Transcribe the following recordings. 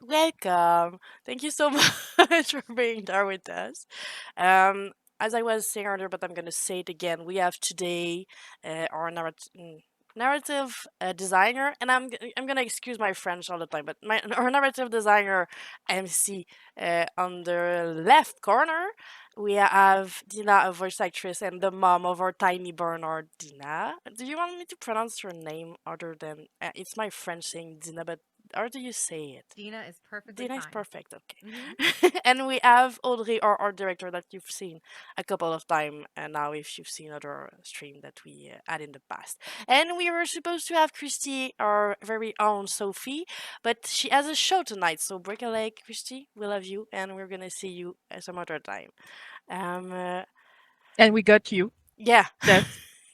Welcome. Thank you so much for being there with us. Um, as I was saying earlier, but I'm going to say it again, we have today our narrative designer, and I'm gonna excuse my French all the time, but our narrative designer MC on the left corner. We have Dina, a voice actress, and the mom of our tiny Bernard, Dina. Do you want me to pronounce your name other than it's my French saying Dina, but how do you say it? Dina is perfectly Dina is fine. perfect, Hmm. okay. And we have Audrey, our art director, that you've seen a couple of times, and now if you've seen other stream that we had in the past. And we were supposed to have Christy, our very own Sophie, but she has a show tonight, so break a leg, Christy. We love you, and we're gonna see you some other time. Um, uh, And we got you, yeah. Steph,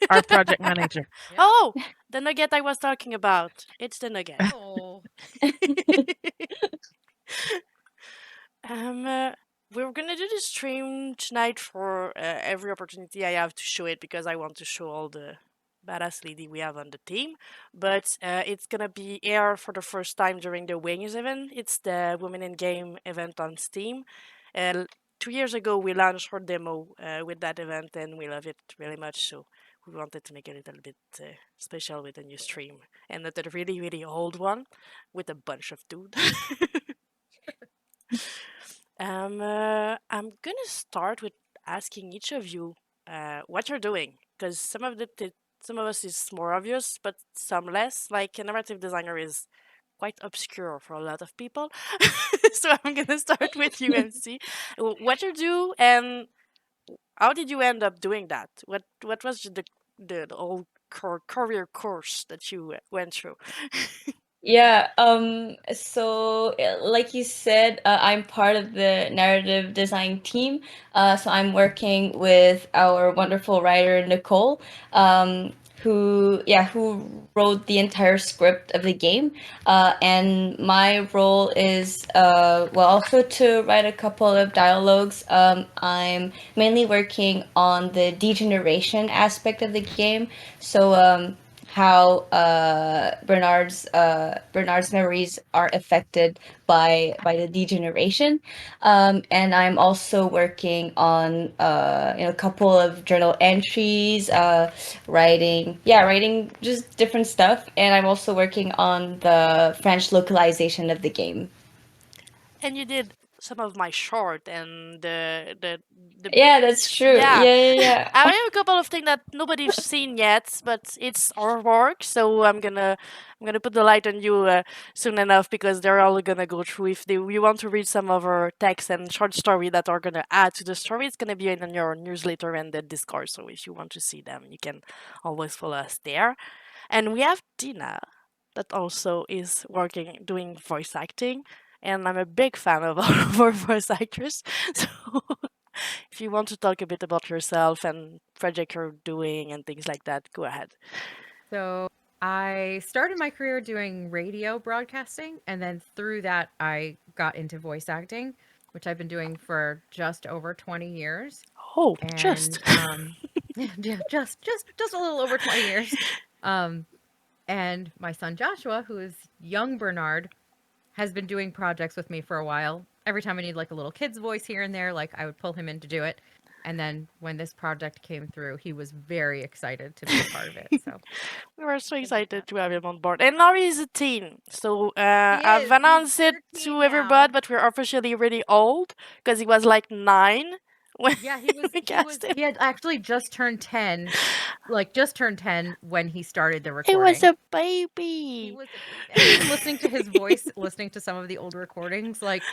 our project manager. Yeah. Oh, the nugget I was talking about. It's the nugget. Oh, Um, uh, we're gonna do the stream tonight for every opportunity I have to show it because I want to show all the badass lady we have on the team. But it's gonna be air for the first time during the Wings event. It's the Women in Game event on Steam. 2 years ago, we launched our demo with that event, and we love it really much. So we wanted to make it a little bit special with a new stream, and not a really really old one with a bunch of dude. I'm gonna start with asking each of you what you're doing, because some of us is more obvious, but some less. Like a narrative designer is quite obscure for a lot of people. So I'm gonna start with you and see what you do and how did you end up doing that. What was the whole career course that you went through? Yeah, like you said, I'm part of the narrative design team. So I'm working with our wonderful writer, Nicole, who wrote the entire script of the game. And my role is, also to write a couple of dialogues. I'm mainly working on the degeneration aspect of the game. So, how Bernard's memories are affected by the degeneration, and I'm also working on a couple of journal entries, writing just different stuff, and I'm also working on the French localization of the game. And you did some of my short and the Yeah, that's true. yeah. Yeah. I have a couple of things that nobody's seen yet, but it's our work, so I'm gonna put the light on you soon enough because they're all gonna go through. If they you want to read some of our text and short story that are gonna add to the story, it's gonna be in your newsletter and the Discord. So if you want to see them, you can always follow us there. And we have Tina that also is working doing voice acting, and I'm a big fan of all of our voice actors. So if you want to talk a bit about yourself and project you're doing and things like that, go ahead. so I started my career doing radio broadcasting, and then through that, I got into voice acting, which I've been doing for just over 20 years. Oh, just. And yeah, just a little over 20 years. Um, and my son Joshua, who is young Bernard, has been doing projects with me for a while. Every time I need like a little kid's voice here and there, like I would pull him in to do it. And then when this project came through, he was very excited to be a part of it. So We were so I did excited that. to have him on board. And now he's a teen. So He I've is. He's announced it 13 to now. everybody, but we're officially really old because he was like 9 when Yeah, he was we cast him. he had actually just turned 10, like just turned 10 when he started the He was recording. a He baby. was a baby. And even listening to his voice, listening to some of the old recordings, like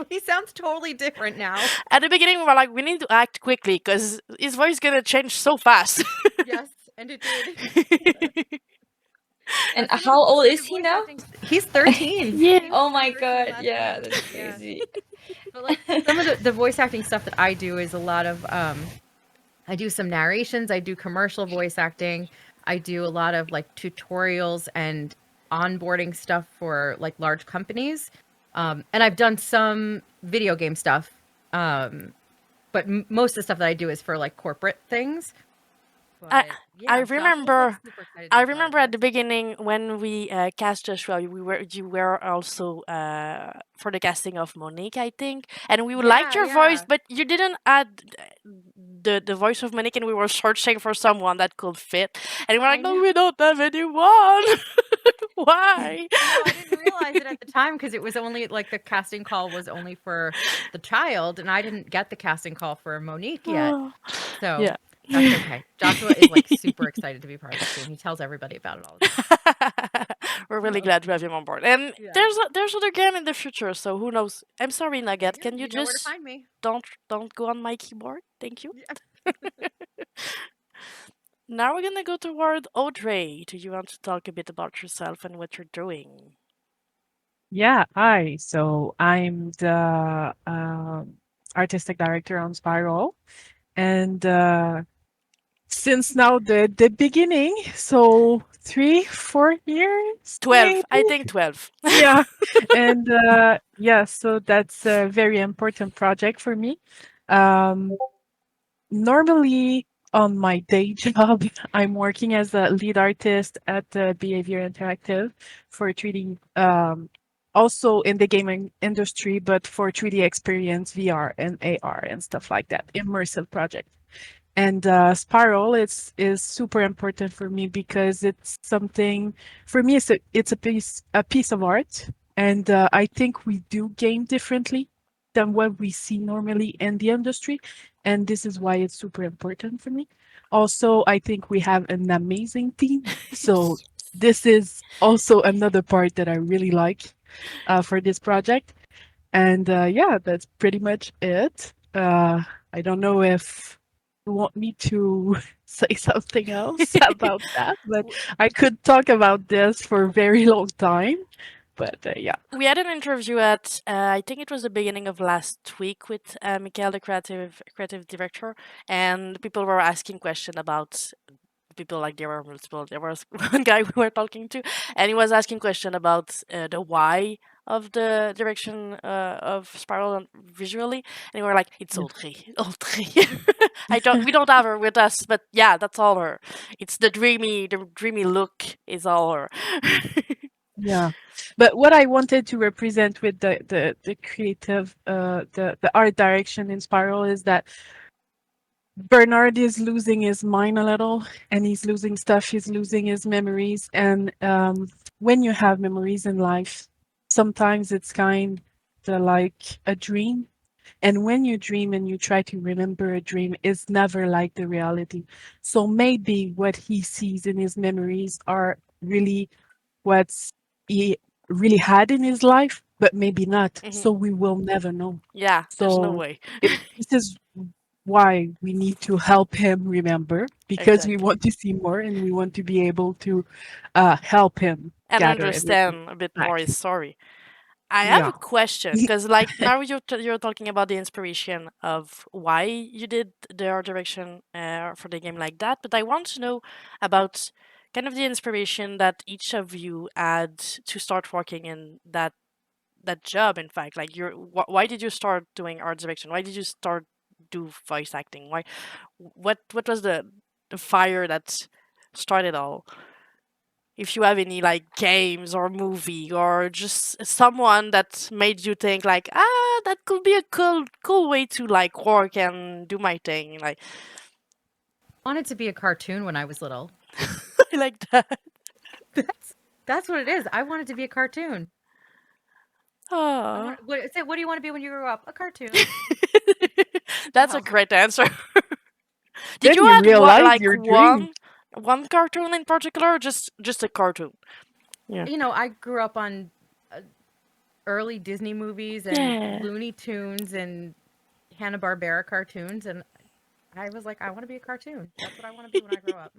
he sounds totally different now. At the beginning, we were like, we need to act quickly because his voice is gonna change so fast. Yes, and it did. And Some how old of the is he voice now? acting. He's 13. Yeah. He Oh turned my 13 god, last yeah, week. that's Yeah. crazy. But like some of the voice acting stuff that I do is a lot of I do some narrations, I do commercial voice acting, I do a lot of like tutorials and onboarding stuff for like large companies. And I've done some video game stuff. But most of the stuff that I do is for like corporate things. I But I yeah, Joshua's like remember super excited to I be part of remember at the this. beginning when we cast Joshua, you were also for the casting of Monique, I think, and we liked Yeah, your voice, yeah. but you didn't add the voice of Monique, and we were searching for someone that could fit, and we were I like, no, know. we don't have anyone. Why? I know. I didn't realize it at the time because it was only like the casting call was only for the child, and I didn't get the casting call for Monique yet. Oh, So yeah. that's okay. Joshua is like super excited to be part of this game. He tells everybody about it all the time. We're really So glad to have him on board. And yeah. there's other game in the future, so who knows? I'm sorry, Nugget. Yeah, Can you you know where to just find me. don't go on my keyboard? Thank you. Yeah. Now we're gonna go toward Audrey. Do you want to talk a bit about yourself and what you're doing? Yeah, hi. So I'm the artistic director on Spiral, and since now the beginning, so 3, 4 years 12. maybe. I think 12. Yeah, and yeah, so that's a very important project for me. Um, Normally, on my day job, I'm working as a lead artist at Behavior Interactive for 3D, also in the gaming industry, but for 3D experience, VR and AR and stuff like that, immersive project. And Spiral is super important for me because it's something for me. It's a piece of art, and I think we do game differently than what we see normally in the industry, and this is why it's super important for me. Also, I think we have an amazing team, so this is also another part that I really like for this project. And yeah, that's pretty much it. I don't know if you want me to say something else about that, but I could talk about this for a very long time. But yeah. We had an interview at I think it was the beginning of last week with Mikael, the creative director, and people were asking questions about people, like there were multiple. There was one guy we were talking to, and he was asking question about the why of the direction of Spiral visually, and we were like, it's Yeah. Audrey, Audrey. We don't have her with us, but yeah, that's all her. It's the dreamy look is all her. Yeah. But what I wanted to represent with the creative the art direction in Spiral is that Bernard is losing his mind a little, and he's losing stuff. He's losing his memories. And when you have memories in life, sometimes it's kind of like a dream. And when you dream and you try to remember a dream, it's never like the reality. So maybe what he sees in his memories are really what's he really had in his life, but maybe not. Mhm. So we will never know. Yeah, there's no So way. this is why we need to help him remember, because we Exactly. want to see more and we want to be able to help him And gather everything understand a bit more back. his story. I have a Yeah. question because, like, now you're talking about the inspiration of why you did the art direction for the game like that, but I want to know about kind of the inspiration that each of you had to start working in that job. In fact, like, why did you start doing art direction? Why did you start do voice acting? What was the fire that started all? If you have any like games or movie or just someone that made you think like, that could be a cool way to like work and do my thing, like, Wanted to be a cartoon when I was little. I like that. That's what it is. I wanted to be a cartoon. Oh. What do you want to be when you grow up? A cartoon. That's a Wow. great answer. Did Then you you add realize like your dream. one cartoon in particular, or just a cartoon? Yeah. You know, I grew up on early Disney movies and Yeah. Looney Tunes and Hanna-Barbera cartoons, and I was like, I want to be a cartoon. That's what I want to be when I grow up.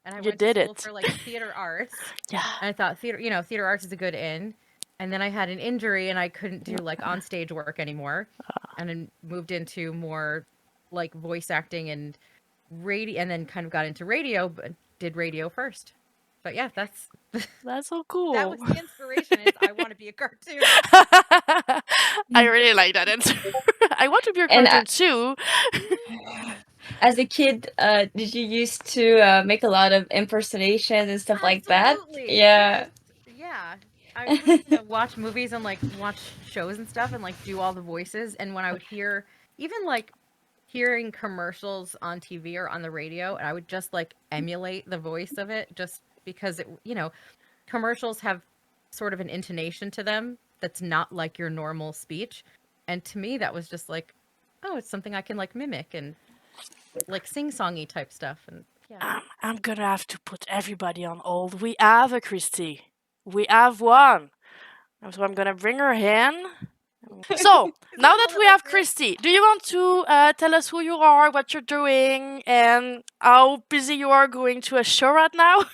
And I You went to did school it. for like theater arts, Yeah. and I thought theater arts is a good in. And then I had an injury and I couldn't do like on stage work anymore, and then moved into more like voice acting and radio, and then kind of got into radio, but did radio first. But yeah, that's That's so that cool. was the inspiration. Is I want to be a cartoon. I really like that answer. I want to be a And cartoon too. as a kid, did you used to make a lot of impersonations and stuff like that? Absolutely. Yeah. Yeah. I would, watch movies and like watch shows and stuff and like do all the voices. And when I would hear, even like hearing commercials on TV or on the radio, and I would just like emulate the voice of it just because commercials have sort of an intonation to them that's not like your normal speech. And to me, that was just like, oh, it's something I can like mimic and like sing-songy type stuff. And yeah. I'm gonna have to put everybody on hold. We have a Christy. We have one. So I'm gonna bring her in. So now that we have Christy, do you want to tell us who you are, what you're doing, and how busy you are going to a show right now?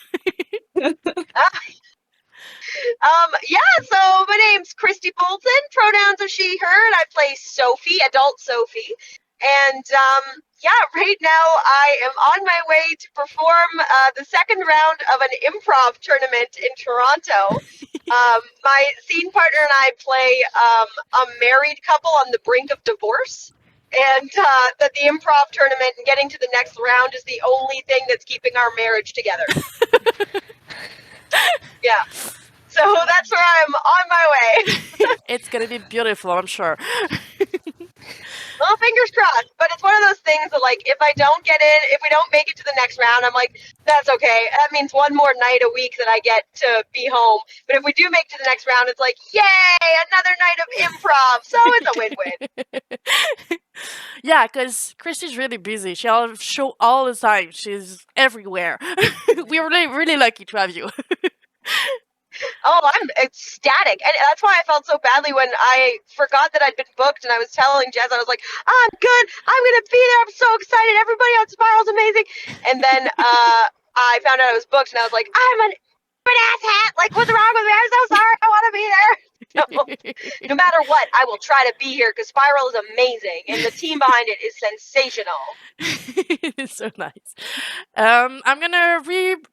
Yeah, so my name's Christy Bolton, pronouns of she, her, and I play Sophie, adult Sophie. And yeah, right now I am on my way to perform the second round of an improv tournament in Toronto. My scene partner and I play a married couple on the brink of divorce. And that the improv tournament and getting to the next round is the only thing that's keeping our marriage together. Yeah. So that's where I'm on my way. It's gonna be beautiful, I'm sure. Well, fingers crossed. But it's one of those things that, like, if I don't get in, if we don't make it to the next round, I'm like, that's okay. That means one more night a week that I get to be home. But if we do make it to the next round, it's like, yay, another night of improv. So it's a win-win. Yeah, because Christy's really busy. She'll show all the time. She's everywhere. We're really lucky to have you. Oh, I'm ecstatic. And that's why I felt so badly when I forgot that I'd been booked and I was telling Jez, I was like, I'm good. I'm going to be there. I'm so excited. Everybody on Spiral's amazing. And then I found out I was booked and I was like, I'm an asshat. Like, what's wrong with me? I'm so sorry. I want to be there. So, no matter what, I will try to be here because Spiral is amazing and the team behind it is sensational. It's so nice. I'm gonna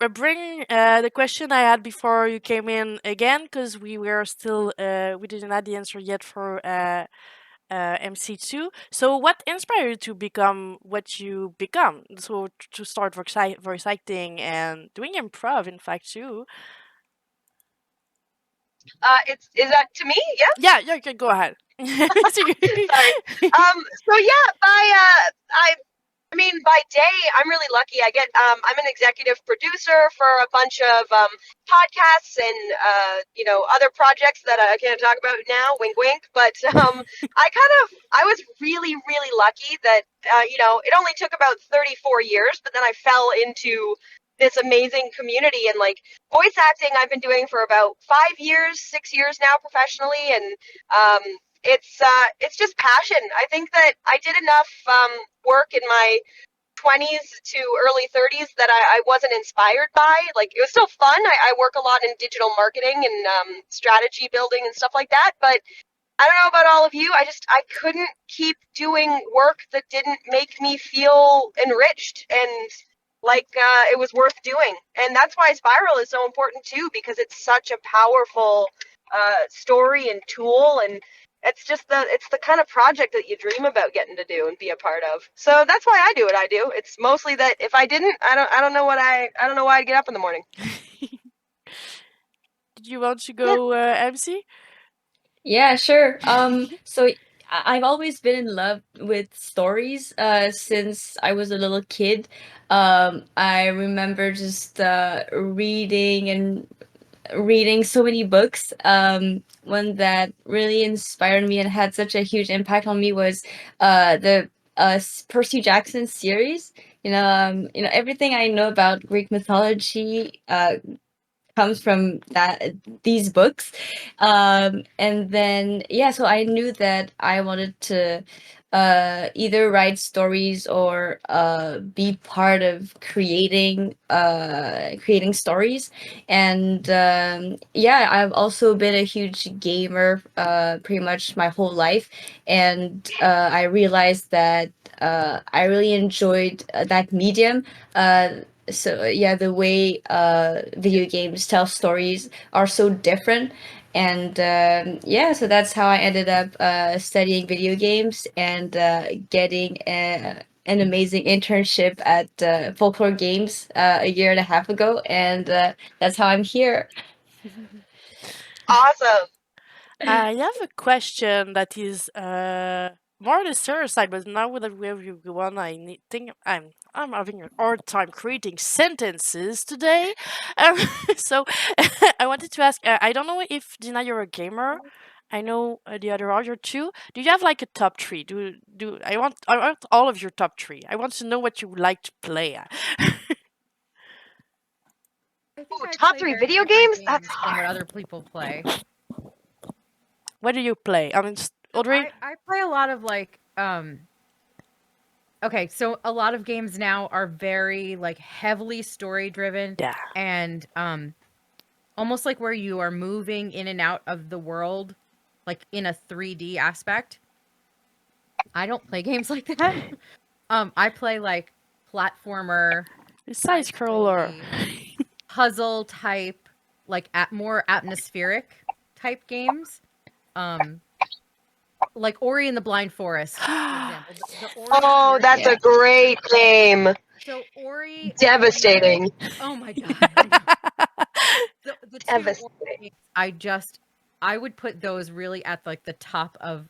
bring the question I had before you came in again because we were still we didn't have the answer yet for MC2. So, what inspired you to become what you become? So, to start voice acting and doing improv, in fact, too. Is that to me? Yeah. Yeah, you can go ahead. Sorry. So yeah, I mean, by day, I'm really lucky. I'm an executive producer for a bunch of podcasts and other projects that I can't talk about now. Wink, wink. But I was really, really lucky that it only took about 34 years, but then I fell into this amazing community and like voice acting. I've been doing for about 5 years, 6 years now professionally, and it's just passion. I think that I did enough work in my 20s to early 30s that I wasn't inspired by. Like, it was still fun. I work a lot in digital marketing and strategy building and stuff like that. But I don't know about all of you. I couldn't keep doing work that didn't make me feel enriched and like it was worth doing. And that's why Spiral is so important too, because it's such a powerful story and tool, and it's the kind of project that you dream about getting to do and be a part of. So that's why I do what I do. It's mostly that if I didn't, I don't know why I'd get up in the morning. Did you want to go, MC? Yeah, sure. So I've always been in love with stories since I was a little kid. I remember just reading so many books. One that really inspired me and had such a huge impact on me was the Percy Jackson series. Everything I know about Greek mythology comes from these books. And then so I knew that I wanted to either write stories or be part of creating stories. And I've also been a huge gamer pretty much my whole life, and I realized that I really enjoyed that medium. The way video games tell stories are so different. And so that's how I ended up studying video games and getting an amazing internship at Folklore Games a year and a half ago, and that's how I'm here. Awesome. I have a question that is more on the serious side, but now with everyone, think I'm having a hard time creating sentences today. Um, so I wanted to ask. I don't know if Dina, you're a gamer. I know the other are too. Do you have like a top three? I want all of your top three. I want to know what you would like to play. I think Ooh, I top play three very video different games? That's from what hard. other people play. What do you play? I mean, So Audrey. I play a lot of like okay, so a lot of games now are very like heavily story driven Yeah. and almost like where you are moving in and out of the world like in a 3D aspect. I don't play games like that. I play like platformer, Side scroller. side-scrolly, puzzle type, like more atmospheric type games. Like Ori and the Blind Forest, for example. The Ori Oh, series. that's Yeah. a great game. So Ori. Devastating. Oh my god. I know. The two Ori Devastating. games, I would put those really at like the top of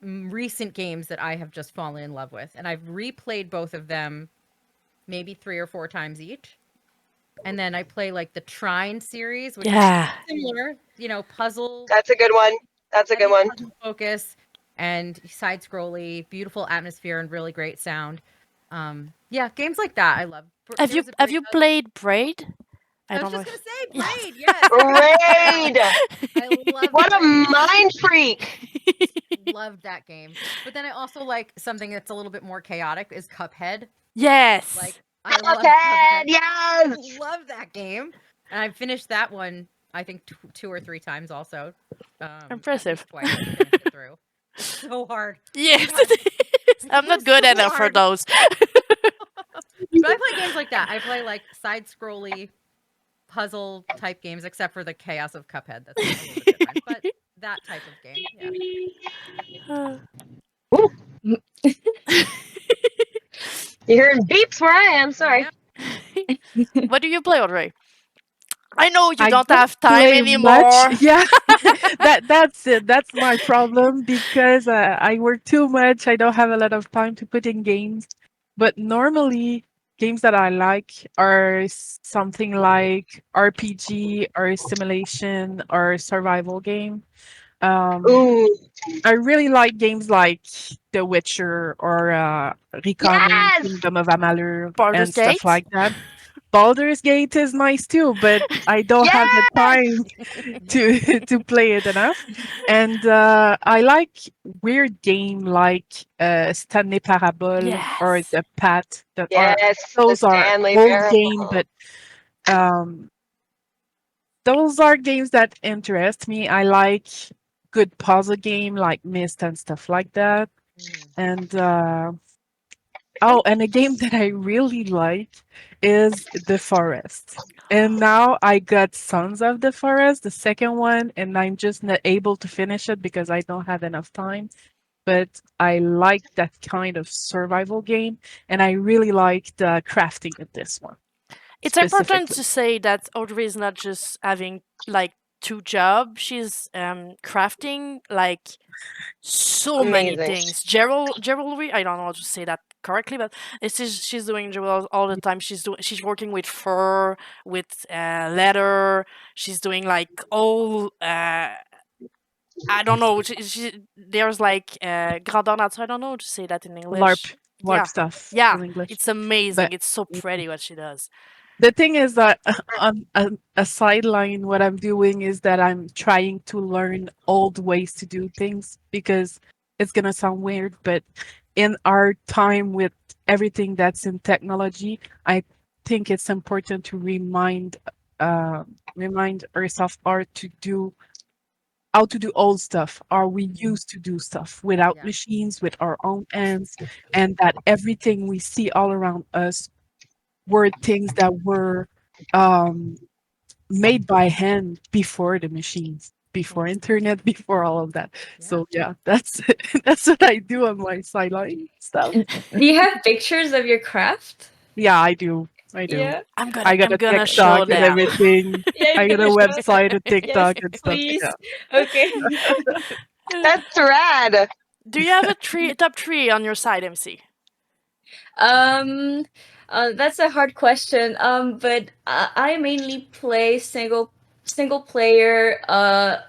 recent games that I have just fallen in love with, and I've replayed both of them maybe 3 or 4 times each. And then I play like the Trine series, which Yeah. is similar, you know, puzzle. That's a good one. That's a good heavy one. puzzle focus and side scrolly, beautiful atmosphere and really great sound. Yeah, games like that I love. Have you played Braid? I was don't just know. gonna say Yeah. Braid, yes. Raid! I love What a Braid. mind freak! Loved that game. But then I also like something that's a little bit more chaotic is Cuphead. Yes. Like I love Cuphead, Cuphead. yes! Love that game. And I've finished that one I think 2 or 3 times also. Impressive. At least twice to finish it through. It's so hard. Yes, God, it is. I'm not it's good so enough for hard. those. But I play games like that. I play like side scrolly puzzle type games, except for the chaos of Cuphead. That's a little bit different. But that type of game, yeah. You're hearing beeps where I am, sorry. What do you play, Audrey? I know you I don't don't have time play anymore. much. Yeah, that's it. That's my problem because I work too much. I don't have a lot of time to put in games. But normally, games that I like are something like RPG or simulation or survival game. Ooh, I really like games like The Witcher or Reckoning, yes! Kingdom of Amalur, Baldur's and stuff Gate? like that. Baldur's Gate is nice too, but I don't have the time to play it enough. And I like weird game like Stanley Parable or Yes. The Pat that Yes, the those are Stanley old game, Parable. but um, those are games that interest me. I like good puzzle game like Myst and stuff like that. And and a game that I really like is The Forest. And now I got Sons of the Forest, the second one, and I'm just not able to finish it because I don't have enough time. But I like that kind of survival game, and I really like the crafting in this one It's important specifically. to say that Audrey is not just having like 2 jobs. She's crafting like so many Amazing. things. Jewelry, I don't know how to say that correctly, but she's doing jewelry all the time. She's working with fur, with leather. She's doing like all I don't know. There's like grandeur nature. I don't know how to say that in English. LARP stuff Yeah, in English. it's amazing. But It's so pretty what she does. the thing is that on a sideline, what I'm doing is that I'm trying to learn old ways to do things because it's gonna sound weird, but in our time with everything that's in technology, I think it's important to remind ourselves how to do old stuff, how we used to do stuff without Yeah. machines, with our own hands, and that everything we see all around us were things that were made by hand before the machines, before internet, before all of that. Yeah. So yeah, that's that's what I do on my sideline stuff. Do you have pictures of your craft? Yeah, I do. I do. Yeah. I got I'm a gonna TikTok show and them. everything. Yeah, I you're got a gonna show us. website, a Yes, TikTok and stuff. please. Yeah. Okay. That's rad. Do you have a top three on your side, MC? Um, that's a hard question. But I mainly play single player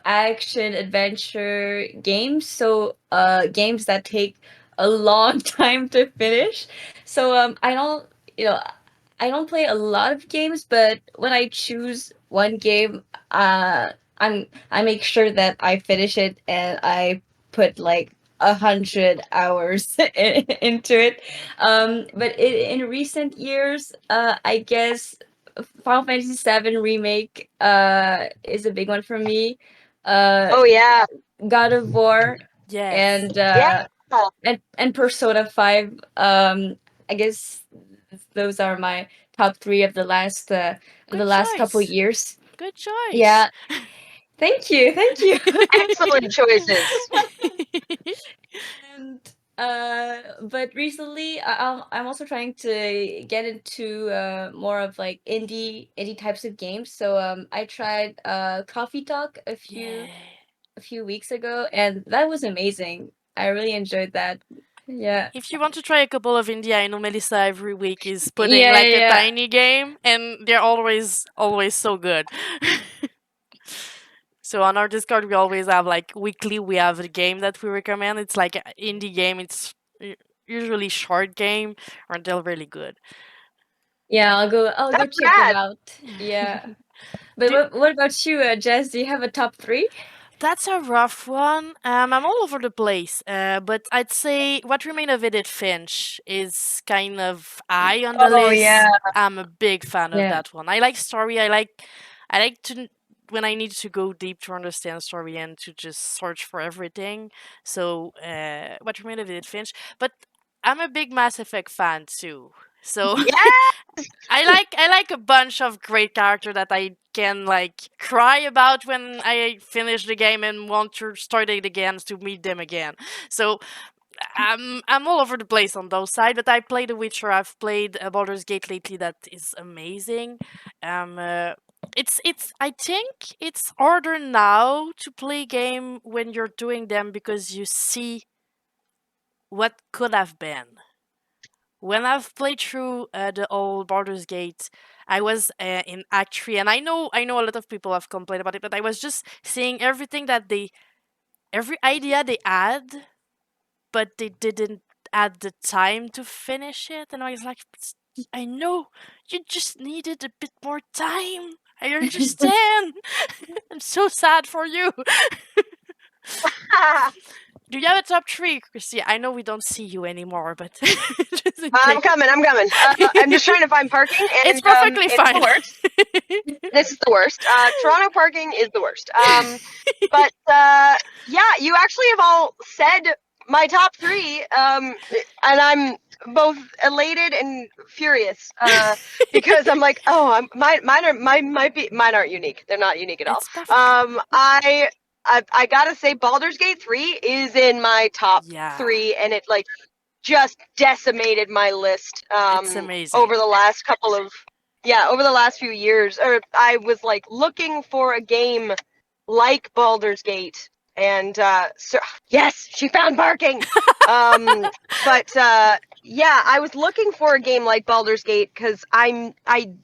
action adventure games. So games that take a long time to finish. So I don't you know I don't play a lot of games, but when I choose one game, I make sure that I finish it and I put like 100 hours into it. But in recent years, I guess Final Fantasy VII Remake is a big one for me. Oh yeah. God of War Yes. and Yeah. and Persona 5. I guess those are my top three of the last Good couple choice. years. Good choice. Yeah. Thank you. Thank you. Excellent choices. And but recently I'm also trying to get into more of like indie types of games. So I tried Coffee Talk Yeah. a few weeks ago, and that was amazing. I really enjoyed that. Yeah. If you want to try a couple of indie, I know Melissa every week is putting Yeah, like a yeah. tiny game, and they're always so good. So on our Discord, we always have like weekly. We have a game that we recommend. It's like an indie game. It's usually short game, or they're really good. Yeah, I'll go That's check rad. them out. Yeah. But Do- what about you, Jess? Do you have a top three? That's a rough one. I'm all over the place. But I'd say What Remained of Edith Finch is kind of high on the Oh, list. yeah. I'm a big fan of Yeah. that one. I like story. I like to when I need to go deep to understand story and to just search for everything. So What Remained of Edith Finch. But I'm a big Mass Effect fan too. So Yeah. I like a bunch of great character that I can like cry about when I finish the game and want to start it again to meet them again. So I'm all over the place on those side, but I played The Witcher. I've played Baldur's Gate lately. That is amazing. It's I think it's harder now to play game when you're doing them because you see what could have been. When I've played through the old Baldur's Gate, I was in Act 3, and I know a lot of people have complained about it, but I was just seeing everything that every idea they had, but they didn't add the time to finish it, and I was like, I know, you just needed a bit more time. I understand. I'm so sad for you. Do you have a top three, Christy? I know we don't see you anymore, but just in I'm case. coming. I'm just trying to find parking, and It's perfectly it's fine. the worst. This is the worst. Toronto parking is the worst. But yeah, you actually have all said my top three, and I'm both elated and furious because I'm like, oh, mine aren't unique. They're not unique at all. It's perfect. I gotta say, Baldur's Gate 3 is in my top Yeah. 3, and it like just decimated my list It's amazing. over the last few years. Or I was like looking for a game like Baldur's Gate, and so yes, she found parking. But yeah, I was looking for a game like Baldur's Gate because I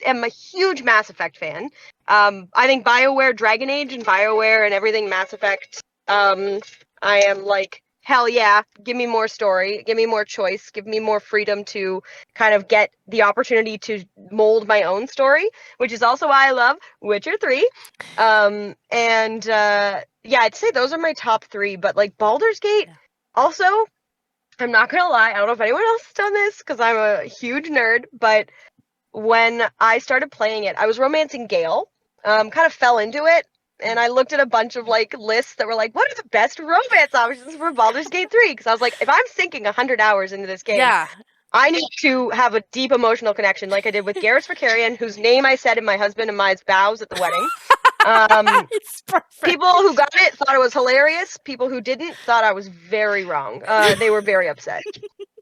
am a huge Mass Effect fan. I think BioWare Dragon Age and BioWare and everything Mass Effect. I am like, hell yeah, give me more story, give me more choice, give me more freedom to kind of get the opportunity to mold my own story, which is also why I love Witcher 3. And yeah, I'd say those are my top 3, but like Baldur's Gate, Yeah. also, I'm not gonna lie, I don't know if anyone else has done this because I'm a huge nerd, but when I started playing it, I was romancing Gale, kind of fell into it, and I looked at a bunch of like lists that were like, what are the best romance options for Baldur's Gate 3? Because I was like, if I'm sinking 100 hours into this game, Yeah. I need to have a deep emotional connection like I did with Garrus Vakarian, whose name I said in my husband and my vows at the wedding. It's perfect. People who got it thought it was hilarious. People who didn't thought I was very wrong. They were very upset.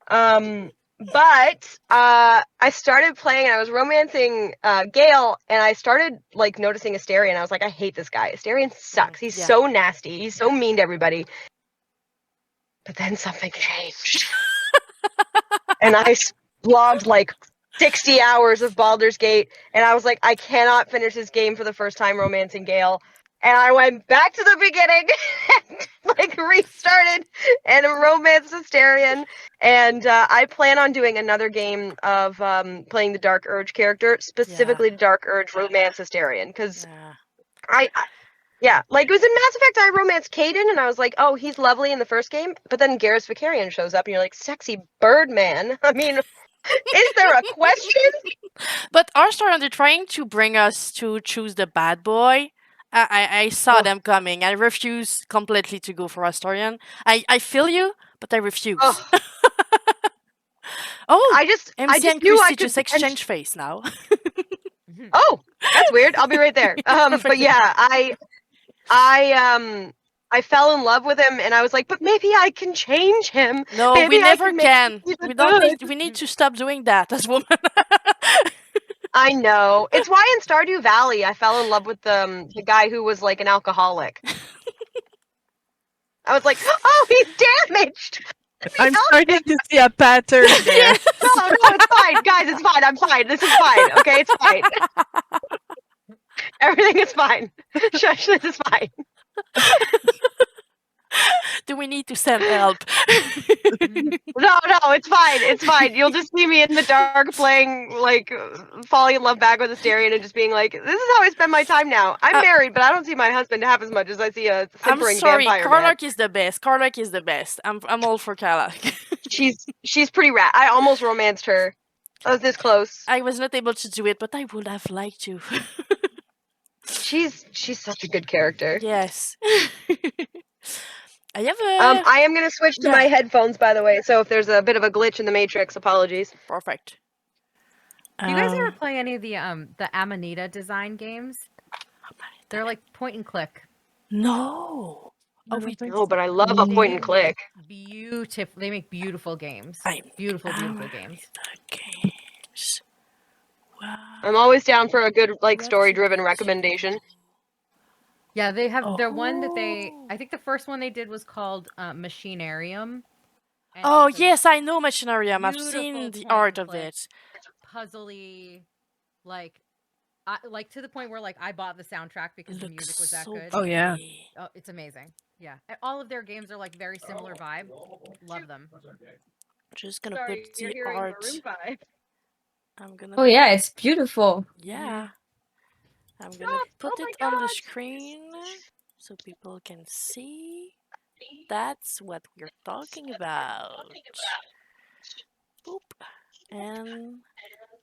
But I started playing and I was romancing Gale, and I started like noticing Asterion. I was like, I hate this guy. Asterion sucks. He's Yeah. so nasty. He's so mean to everybody. But then something changed, and I logged like 60 hours of Baldur's Gate, and I was like, I cannot finish this game for the first time romancing Gale. And I went back to the beginning, and, like restarted, and romanced Asterion. And I plan on doing another game of playing the Dark Urge character, specifically Dark Urge romance Asterion, because Yeah. yeah, like it was in Mass Effect. I romanced Caden, and I was like, oh, he's lovely in the first game, but then Garrus Vicarian shows up, and you're like, sexy Birdman. I mean, is there a question? But Arstar, they're trying to bring us to choose the bad boy. I saw them coming. I refuse completely to go for Astarion. I feel you, but I refuse. Oh, Oh, I just MC and knew I Christy could just exchange face now. Oh, that's weird. I'll be right there. But yeah, I fell in love with him, and I was like, but maybe I can change him. No, Maybe we I never can make can. him even We don't good. need. We need to stop doing that as women. I know. It's why in Stardew Valley I fell in love with the guy who was like an alcoholic. I was like, oh, he's damaged. I'm starting to see a pattern there. No, it's fine, guys. It's fine. I'm fine. This is fine. Okay, it's fine. Everything is fine. Shush, this is fine. Do we need to send help? No, it's fine. It's fine. You'll just see me in the dark playing, like, falling in love back with Asterion and just being like, this is how I spend my time now. I'm married, but I don't see my husband half as much as I see a I'm simpering sorry, vampire man. Karlach is the best. Karlach is the best. I'm all for Karlach. She's pretty rad. I almost romanced her. I was this close. I was not able to do it, but I would have liked to. She's such a good character. Yes. I have a I am gonna switch to my headphones, by the way. So if there's a bit of a glitch in the matrix, apologies. perfect. Do you guys ever play any of the Amanita design games? They're like point and click. No. Oh, we No, but I love a point and click. Beautiful. They make beautiful games. I'm Beautiful games. the games. Wow. I'm always down for a good like story-driven recommendation. Yeah, they have their one that I think the first one they did was called Machinarium. and Oh it's a yes, I know Machinarium. I've seen beautiful the point art and of click. it. Puzzly, like to the point where like I bought the soundtrack because the music was that so good. Oh, yeah. pretty. Oh, it's amazing. Yeah, and all of their games are like very similar vibe. Love them. Just gonna put the art. I'm gonna. Oh yeah, it's beautiful. Yeah. I'm gonna put it on the screen so people can see. That's what we're talking about. Boop. And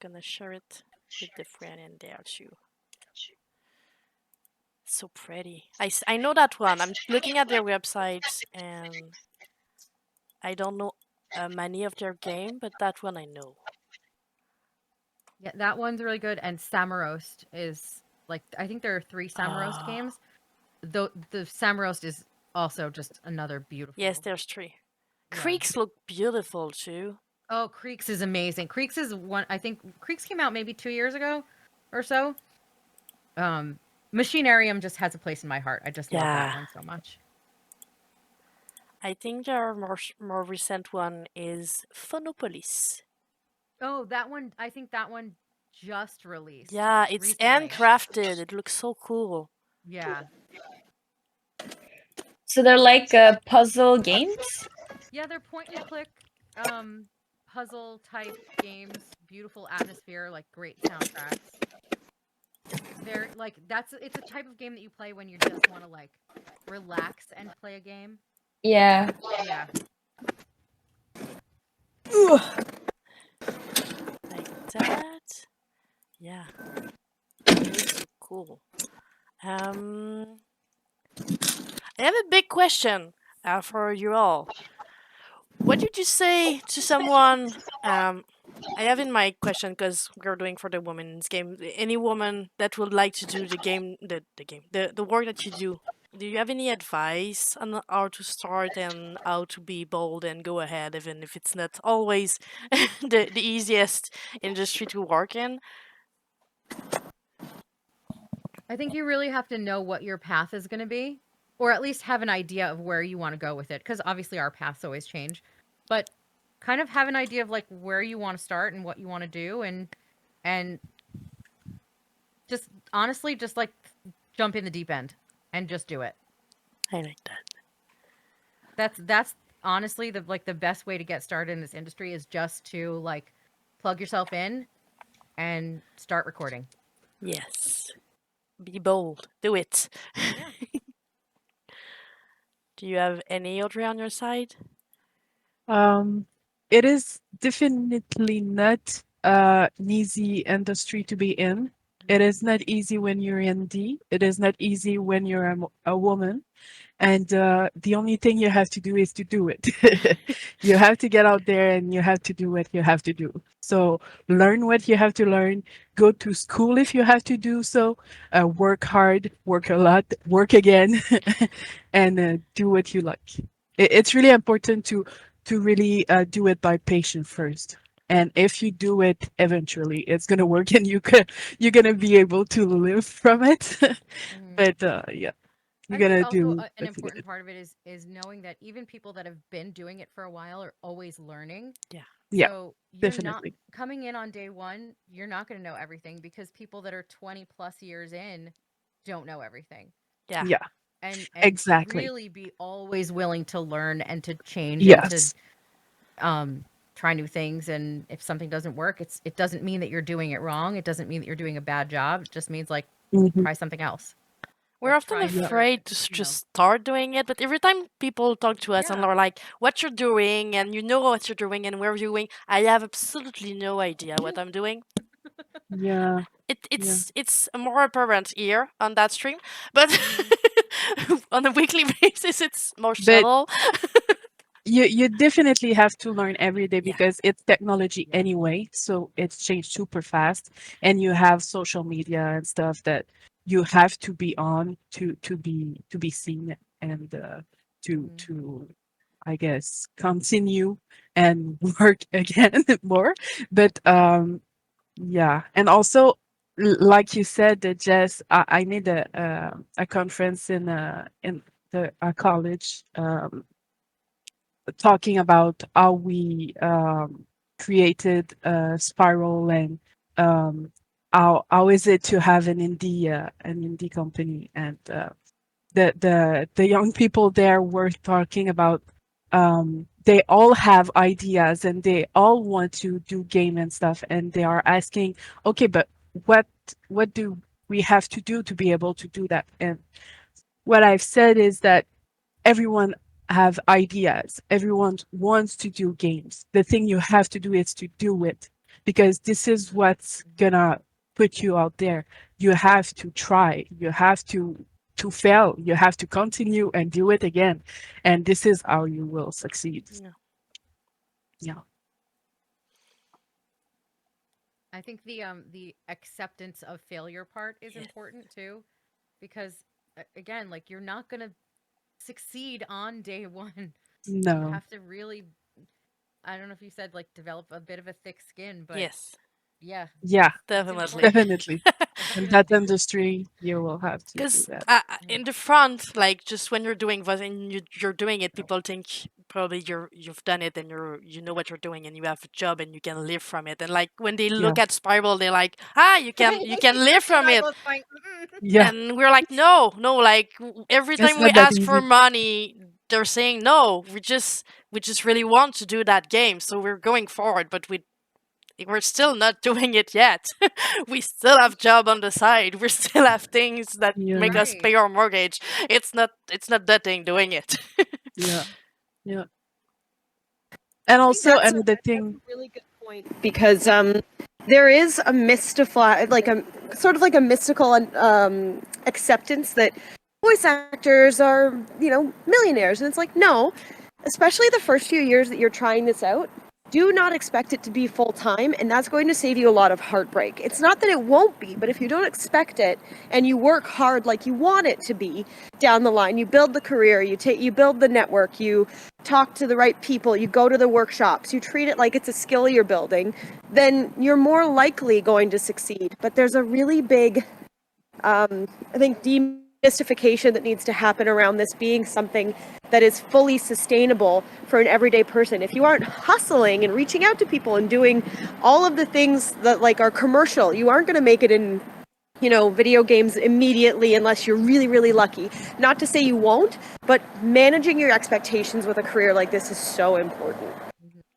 gonna share it with the friend in there too. So pretty. I know that one. I'm looking at their websites and I don't know many of their game, but that one I know. Yeah, that one's really good. And Samarost is like I think there are 3 Samarost Ah. games. The Samarost is also just another beautiful. Yes, there's 3. Yeah. Creeks look beautiful too. Oh, Creeks is amazing. Creeks is one. I think Creeks came out maybe 2 years ago, or so. Machinarium just has a place in my heart. I just love Yeah. that one so much. I think their more recent one is Phonopolis. Oh, that one. I think that one just released. Yeah, it's recently. handcrafted. It looks so cool. Yeah. So they're like puzzle games. Yeah, they're point and click puzzle type games, beautiful atmosphere, like great soundtracks. They're like it's a type of game that you play when you just want to like relax and play a game. Yeah. Yeah. Like that. Yeah. It's cool. I have a big question for you all. What did you say to someone I have in my question because we're doing for the women's game. Any woman that would like to do the game, the work that you do. Do you have any advice on how to start and how to be bold and go ahead, even if it's not always the easiest industry to work in? I think you really have to know what your path is going to be, or at least have an idea of where you want to go with it. Because obviously our paths always change, but kind of have an idea of like where you want to start and what you want to do, and just honestly, just like jump in the deep end and just do it. I like that. That's honestly the best way to get started in this industry is just to like plug yourself in and start recording. Yes. Be bold. Do it. Do you have any Audrey on your side? It is definitely not an easy industry to be in. It is not easy when you're indie. It is not easy when you're a woman. And the only thing you have to do is to do it. You have to get out there and you have to do what you have to do. So learn what you have to learn. Go to school if you have to do so. Work hard, work a lot, work again, and do what you like. It's really important to really do it by patience first. And if you do it, eventually it's gonna work, and you're gonna be able to live from it. Mhm. But yeah, I you're think gonna also do an what you important gotta part of it is knowing that even people that have been doing it for a while are always learning. Yeah. Yeah, So you're not definitely. coming in on day one, you're not going to know everything because people that are 20 plus years in don't know everything. Yeah. Yeah, And exactly. really be always willing to learn and to change and to Yes. try new things. And if something doesn't work, it doesn't mean that you're doing it wrong. It doesn't mean that you're doing a bad job. It just means like Mhm. try something else. We're Or often try Yeah. another, afraid to just start doing it, but every time people talk to us and Yeah. are like, "What you're doing," and you know what you're doing and where you're going, I have absolutely no idea what I'm doing. Yeah. It's more apparent here on that stream, but on a weekly basis, it's more But subtle. you definitely have to learn every day Yeah. because it's technology Yeah. anyway, so it's changed super fast, and you have social media and stuff that you have to be on to be seen and Mhm. to I guess continue and work again more. But yeah, and also like you said, Jess, I made a conference in the our college talking about how we created Spiral and how is it to have an indie company, and the young people there were talking about they all have ideas and they all want to do game and stuff, and they are asking, okay, but what what do we have to do to be able to do that? And what I've said is that everyone have ideas, everyone wants to do games. The thing you have to do is to do it, because this is what's gonna put you out there. You have to try, you have to fail, you have to continue and do it again, and this is how you will succeed. Yeah. Yeah. I think the acceptance of failure part is Yes. important too, because again, like you're not gonna succeed on day one. You No. have to really, I don't know if you said like develop a bit of a thick skin, but Yes. yeah, Yeah, it's Definitely. important. definitely. It's In really that important. industry, you will have to do Because that. in the front, like just when you're doing voice and you're doing it, people think probably you've done it and you know what you're doing and you have a job and you can live from it. And like when they Yeah. look at Spiral, they're like, you can live Kristen and from I it. both going, Yeah. And we're like, no, like every It's time we not that ask for easy. money, they're saying no. We just really want to do that game, so we're going forward, but we're still not doing it yet. We still have job on the side. We still have things that Yeah. make us Right. pay our mortgage. It's not that thing doing it. Yeah. Yeah. And I think also that's another a thing. really good point because there is a like a sort of like a mystical acceptance that voice actors are millionaires, and it's like no, especially the first few years that you're trying this out, do not expect it to be full time, and that's going to save you a lot of heartbreak. It's not that it won't be, but if you don't expect it and you work hard like you want it to be down the line, you build the career, you build the network, you talk to the right people, you go to the workshops, you treat it like it's a skill you're building, then you're more likely going to succeed. But there's a really big, I think, demystification that needs to happen around this being something that is fully sustainable for an everyday person. If you aren't hustling and reaching out to people and doing all of the things that like are commercial, you aren't going to make it in, video games immediately unless you're really, really lucky. Not to say you won't, but managing your expectations with a career like this is so important.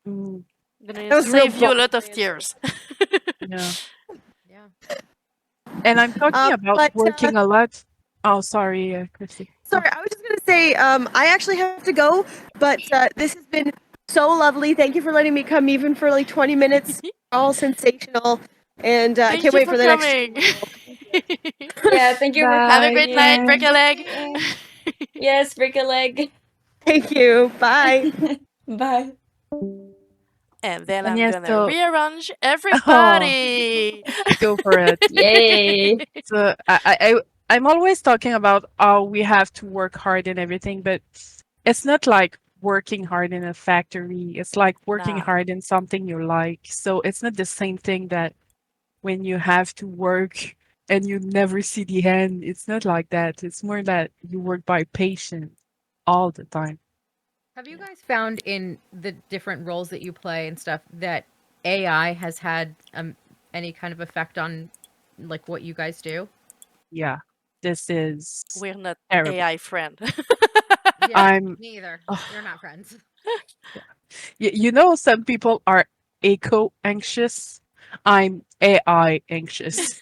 Mm, Gonna That was real save you a blunt lot of answer. tears. yeah. Yeah. And I'm talking about but, working a lot. Oh, sorry, Christy. Sorry, I was just going to say, I actually have to go, but this has been so lovely. Thank you for letting me come even for like 20 minutes. All sensational. And I Thank can't you wait for for the next. coming. Yeah, thank you for Have a Bye. great night. Break a leg. Yeah. Yes, break a leg. Thank you. Bye. Bye. And then And I'm yes, gonna so rearrange oh, everybody. go for it. Yay. So I'm always talking about how we have to work hard and everything, but it's not like working hard in a factory. It's like working Nah. hard in something you like. So it's not the same thing that when you have to work and you never see the end. It's not like that. It's more that you work by patience all the time. Have you guys found in the different roles that you play and stuff that AI has had any kind of effect on like what you guys do? Yeah, this is We're not terrible. AI friend. Yeah, I'm, me either. oh, We're not friends. you know, some people are eco anxious. I'm AI anxious.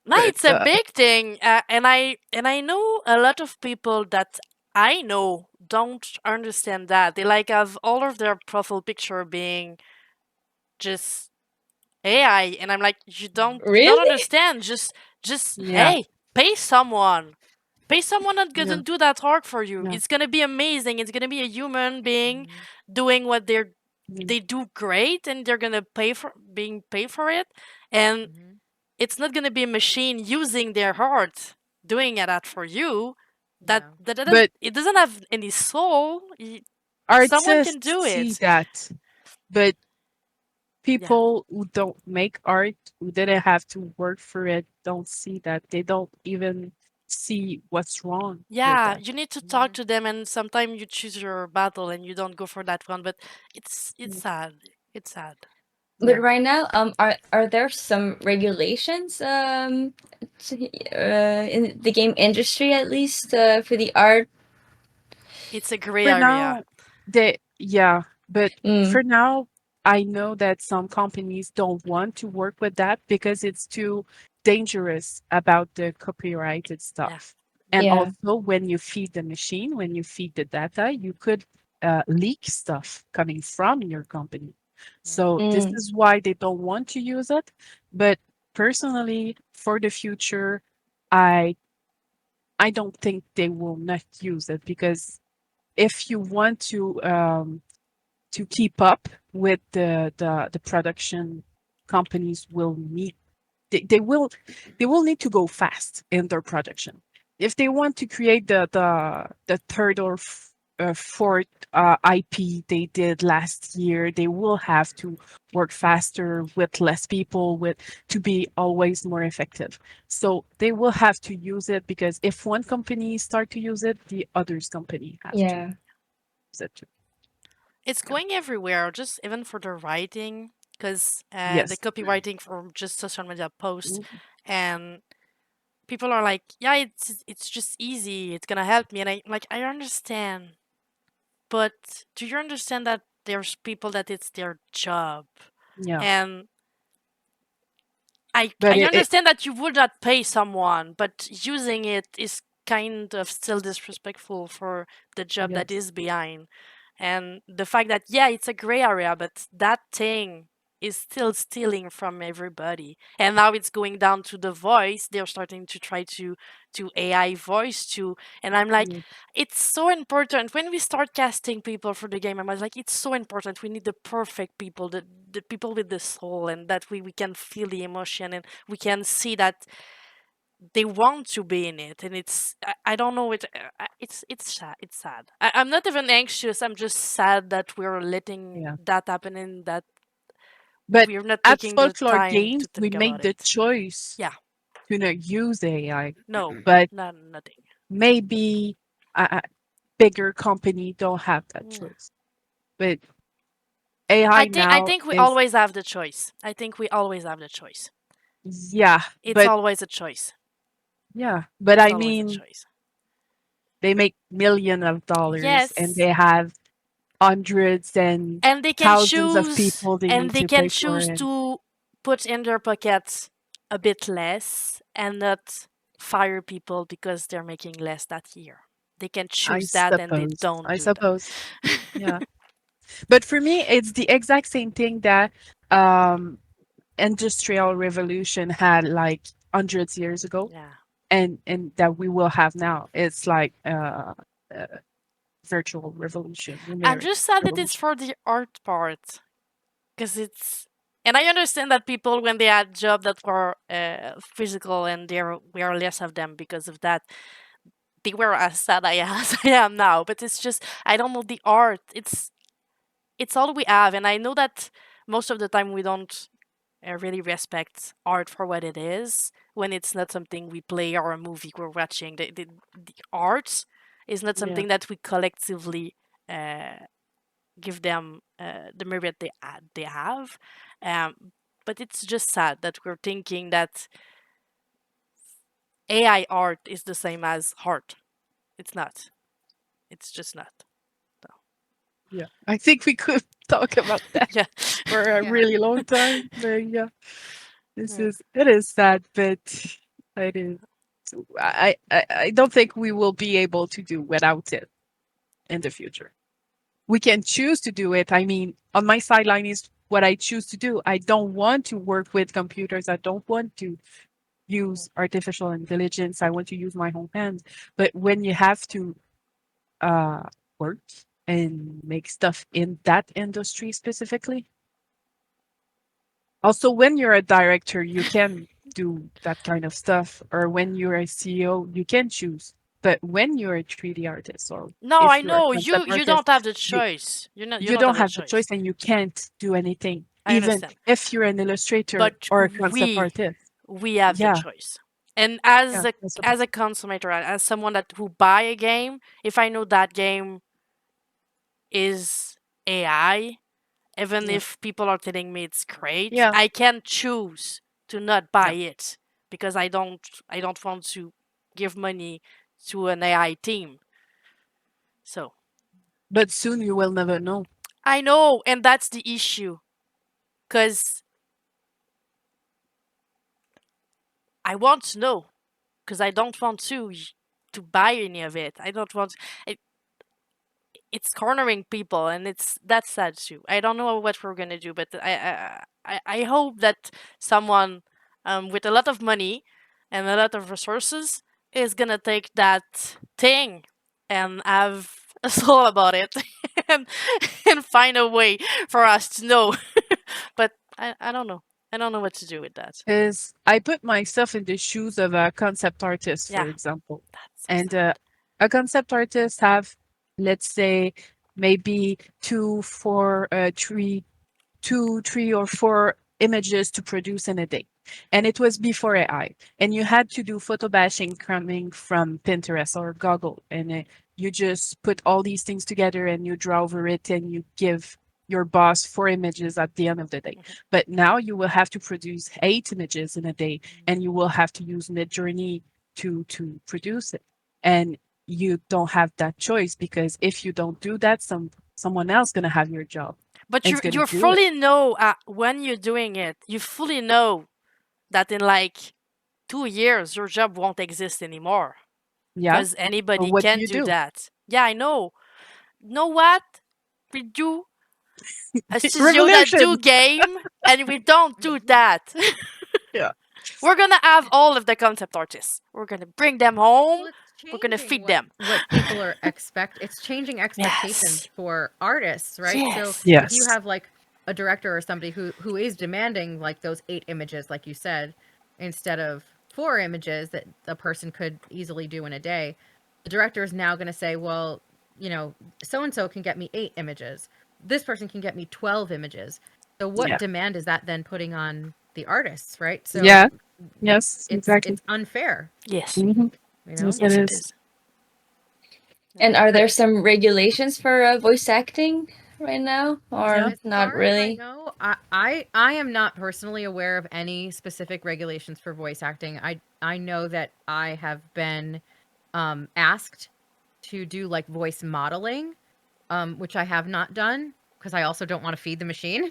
No, it's But a big thing, and I know a lot of people that I know don't understand that. They like have all of their profile picture being just AI, and I'm like, you don't Really? understand. Just yeah, hey, pay someone. Pay someone that yeah, doesn't do that hard for you. yeah. It's gonna be amazing. It's gonna be a human being Mhm. doing what Mm. they do great, and they're gonna being paid for it. And Mhm. it's not gonna be a machine using their heart doing that for you. That Yeah. But it doesn't have any soul. Someone can artists do see it. that. But Yeah. people who don't make art, who didn't have to work for it, don't see that. They don't even see what's wrong with Yeah, that. you need to talk Mhm. to them, and sometimes you choose your battle and you don't go for that one. But it's Mm, sad. It's sad. But yeah. right now, are there some regulations in the game industry at least for the art? It's a gray For area. now, yeah, but Mm, for now, I know that some companies don't want to work with that because it's too dangerous about the copyrighted Yeah. stuff. And yeah. also, when you feed the machine, when you feed the data, you could leak stuff coming from your company. Yeah. So this Mm, is why they don't want to use it. But personally, for the future, I I don't think they will not use it because if you want to keep up with the production, companies will need they will need to go fast in their production if they want to create the third or fourth IP they did last year. They will have to work faster with less people with to be always more effective. So they will have to use it because if one company start to use it, the others company have to yeah. use it too. It's Yeah. going everywhere, just even for the writing, because the Yes. copywriting for just social media posts, Mhm. and people are like, "Yeah, it's just easy. It's gonna help me," and I understand, but do you understand that there's people that it's their job, Yeah. and I But it understand that you would not pay someone, but using it is kind of still disrespectful for the job that yes. is behind. And the fact that, yeah, it's a gray area, but that thing is still stealing from everybody. And now it's going down to the voice. They're starting to try to AI voice too. And I'm like, Mm. it's so important when we start casting people for the game. I was like, it's so important. We need the perfect people, the people with the soul, and that we can feel the emotion and we can see that they want to be in it. And I don't know it's sad. It's sad. I'm not even anxious. I'm just sad that we're letting Yeah. that happen and that But we're not at taking the Folklore time Games, to we think made about the it. choice Yeah. to not use AI, No, but nothing. maybe a bigger company don't have that Yeah. choice. But AI I now think we is, always have the choice. I think we always have the choice. yeah, It's but always a choice. but It's I always a mean, choice. they make millions of dollars and Yes. they have hundreds and And they can thousands of choose people they and need they to can pay for choose it. to put in their pockets a bit less and not fire people because they're making less that year. They can I choose that and they suppose. don't I do suppose. that. Yeah. But for me, it's the exact same thing that um industrial revolution had like hundreds years ago Yeah. and that we will have now. It's like uh virtual revolution, I'm numeric just sad that it's revolution. for the art part because it's and I understand that people when they had jobs that were physical and there were less of them because of that, they were as sad as I am now. But it's just I don't know the art. It's all we have, and I know that most of the time we don't really respect art for what it is when it's not something we play or a movie we're watching. The art is not Yeah. something that we collectively uh, give them the merit they have. But it's just sad that we're thinking that AI art is the same as art. It's not. It's just not. Yeah. I think we could talk about that Yeah. for a Yeah. really long time. But yeah, Yeah. it is sad, but it is. So I don't think we will be able to do without it in the future. We can choose to do it. I mean, on my sideline is what I choose to do. I don't want to work with computers. I don't want to use artificial intelligence. I want to use my own hands. But when you have to uh, work and make stuff in that industry specifically, also when you're a director, you can do that kind of stuff. Or when you're a CEO, you can choose. But when you're a 3D artist, or No, if I you're a know concept you artist, don't have the you choice. You you don't have don't the have the choice choice. and you can't do anything, I even understand. if you're an illustrator But or a concept artist. we have the Yeah, choice. And yeah, I as suppose. a consumer, as someone that who buy a game, if I know that game is AI, even Yeah, if people are telling me it's great, yeah. I can choose to not buy Yeah. it because I don't want to give money to an AI team. So But soon you will never know. I know, and that's the issue. Cause I want to know, because I don't want to buy any of it. I don't want. It, it's cornering people, and that's sad too. I don't know what we're gonna do, but I hope that someone with a lot of money and a lot of resources is gonna take that thing and have a soul about it and and find a way for us to know. But I don't know. I don't know what to do with that. Because I put myself in the shoes of a concept artist, for Yeah, example. that's so And sad. a concept artist have, let's say, maybe two, four, three, two, three or four images to produce in a day. And it was before AI. And you had to do photo bashing coming from Pinterest or Google. And you just put all these things together and you draw over it and you give your boss four images at the end of the day. Mhm. But now you will have to produce 8 images in a day and you will have to use Midjourney to produce it. And you don't have that choice because if you don't do that, someone else gonna have your job But and it's gonna you do it. fully know when you're doing it, you fully know that in like 2 years your job won't exist anymore Yeah. because So anybody what do can you do do? that. Yeah, I know. Know what we do? A studio that do Revolution. game, and we don't do that. Yeah. We're gonna have all of the concept artists. We're gonna bring them home. Well, it's We're gonna changing feed them. what people are it's changing expectations Yes. for artists, right? So Yes. if you Yes. have like a director or somebody who is demanding like those 8 images, like you said, instead of 4 images that a person could easily do in a day, the director is now going to say, well, you know, so and so can get me 8 images. This person can get me 12 images. So what Yeah. demand is that then putting on the artists, right? So Yeah. Yes. Exactly. it's unfair, Yes. Hmm. you know? Yes, Yes, it it is. is. And are there some regulations for voice acting right now, or Yeah. As not far as I really? know, I am not personally aware of any specific regulations for voice acting. I know that I have been asked to do like voice modeling, which I have not done because I also don't want to feed the machine.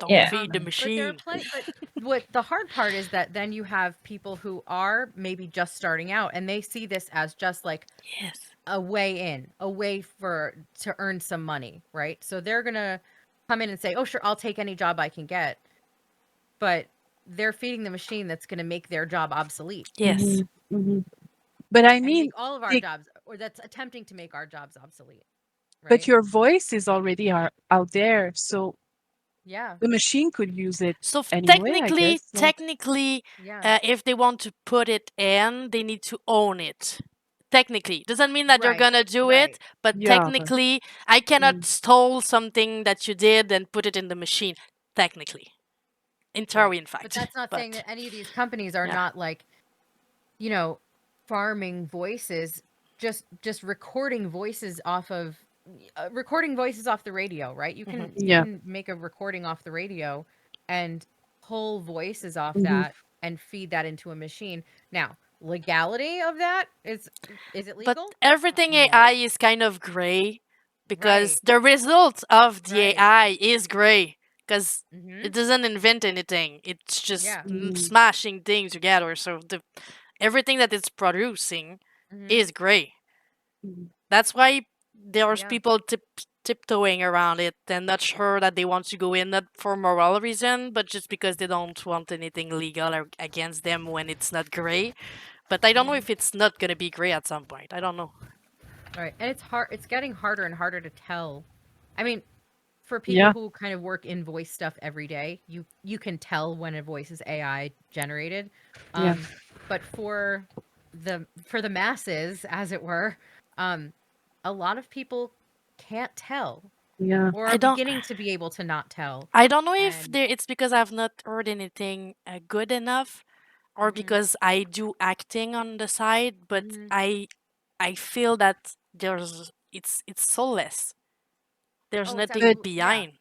Don't Yeah. feed the But there are machine. plenty. But what the hard part is that then you have people who are maybe just starting out and they see this as just like Yes. a way in, a way for to earn some money, right? So they're gonna come in and say, "Oh, sure, I'll take any job I can get," but they're feeding the machine that's gonna make their job obsolete Yes. Mhm. Mhm. But I and mean, make all of our the, jobs, or that's attempting to make our jobs obsolete, but right? your voice is already out there, so Yeah, the machine could use it So anyway, I guess. Yeah. technically, yeah, if they want to put it in, they need to own it. Technically, doesn't mean that they're right, gonna do it, right. but Yeah. technically, I cannot Mm. stole something that you did and put it in the machine. Technically, in theory, in But fact. that's not saying But that any of these companies are yeah, not like, you know, farming voices, just recording voices off the radio, right? You can Mhm. you Yeah. can make a recording off the radio and pull voices off Hmm. that and feed that into a machine. Now, legality of that is it but legal? everything AI No. is kind of gray because Right. the result of the Right. AI is gray because it Mhm. doesn't invent anything. It's just Yeah. smashing things together. So everything that it's producing Mhm. is gray. That's why there's Yeah. people tiptoeing around it and not sure that they want to go in, not for moral reason, but just because they don't want anything legal or against them when it's not gray. But I don't know Mhm. if it's not gonna be gray at some point. I don't know. Right. And it's getting harder and harder to tell. I mean, for people Yeah. who kind of work in voice stuff every day, you can tell when a voice is AI generated. Yeah. Um, but for the masses, as it were, um, a lot of people can't tell Yeah. or I are don't. beginning to be able to not tell. I don't know if And it's because I've not heard anything good enough, or mhm, because I do acting on the side. But mhm. I feel that it's soulless. There's Oh, it's nothing But absolutely, yeah. behind.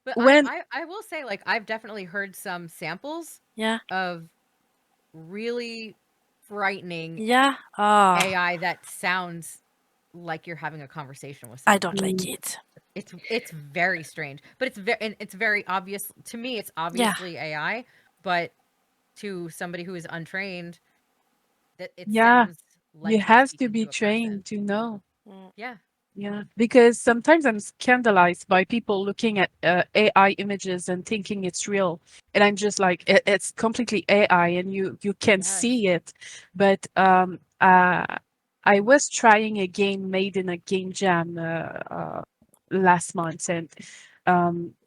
But when I will say, like, I've definitely heard some samples Yeah. of really frightening Yeah. Ah. AI that sounds like you're having a conversation with I don't someone. like Mm. it. It's very strange, but it's very obvious to me. It's Yeah. obviously AI, but to somebody who is untrained, that it yeah, sounds you like you're have to speaking be to a person. trained to know. Mm. Yeah. Yeah, because sometimes I'm scandalized by people looking at AI images and thinking it's real, and I'm just like, it's completely AI, and you can Yes. see it. But I was trying a game made in a game jam last month, and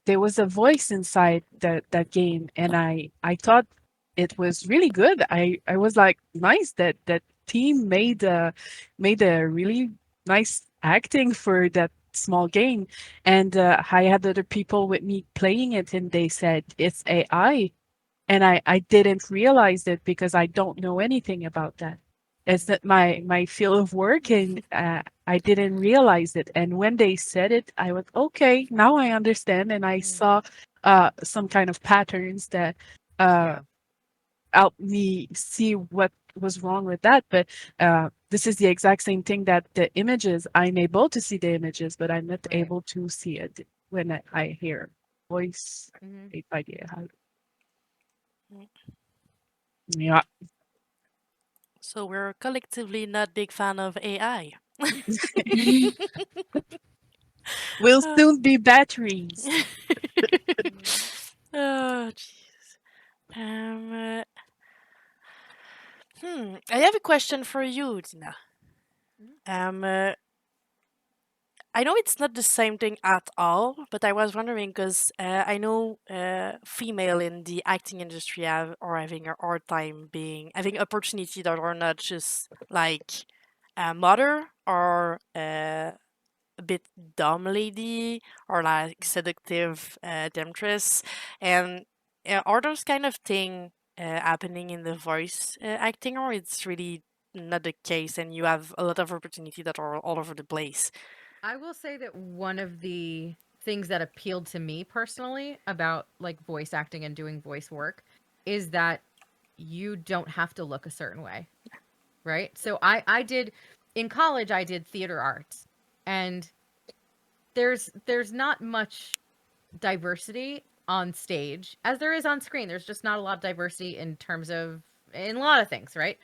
there was a voice inside that game, and I thought it was really good. I was like, nice that that team made a really nice acting for that small game. And I had other people with me playing it, and they said it's AI. And I didn't realize it because I don't know anything about that. It's not my field of work, and I didn't realize it. And when they said it, I went, okay, now I understand. And I Mhm. saw some kind of patterns that uh, Yeah. helped me see what was wrong with that. But this is the exact same thing that the images, I'm able to see the images, but I'm not Right. able to see it when I hear voice Hmm. made by the AI. Mm. Yeah. So we're collectively not big fan of AI. Will Uh, soon be batteries. oh, jeez. I have a question for you, Tina. Um, uh, I know it's not the same thing at all, but I was wondering because I know female in the acting industry are having a hard time being having opportunity that are not just like a mother or a bit dumb lady or like seductive temptress, and are those kind of thing happening in the voice acting, or it's really not the case, and you have a lot of opportunity that are all over the place. I will say that one of the things that appealed to me personally about like voice acting and doing voice work is that you don't have to look a certain way, right? So I did in college I did theater arts, and there's not much diversity on stage as there is on screen. There's just not a lot of diversity in terms of in a lot of things, right?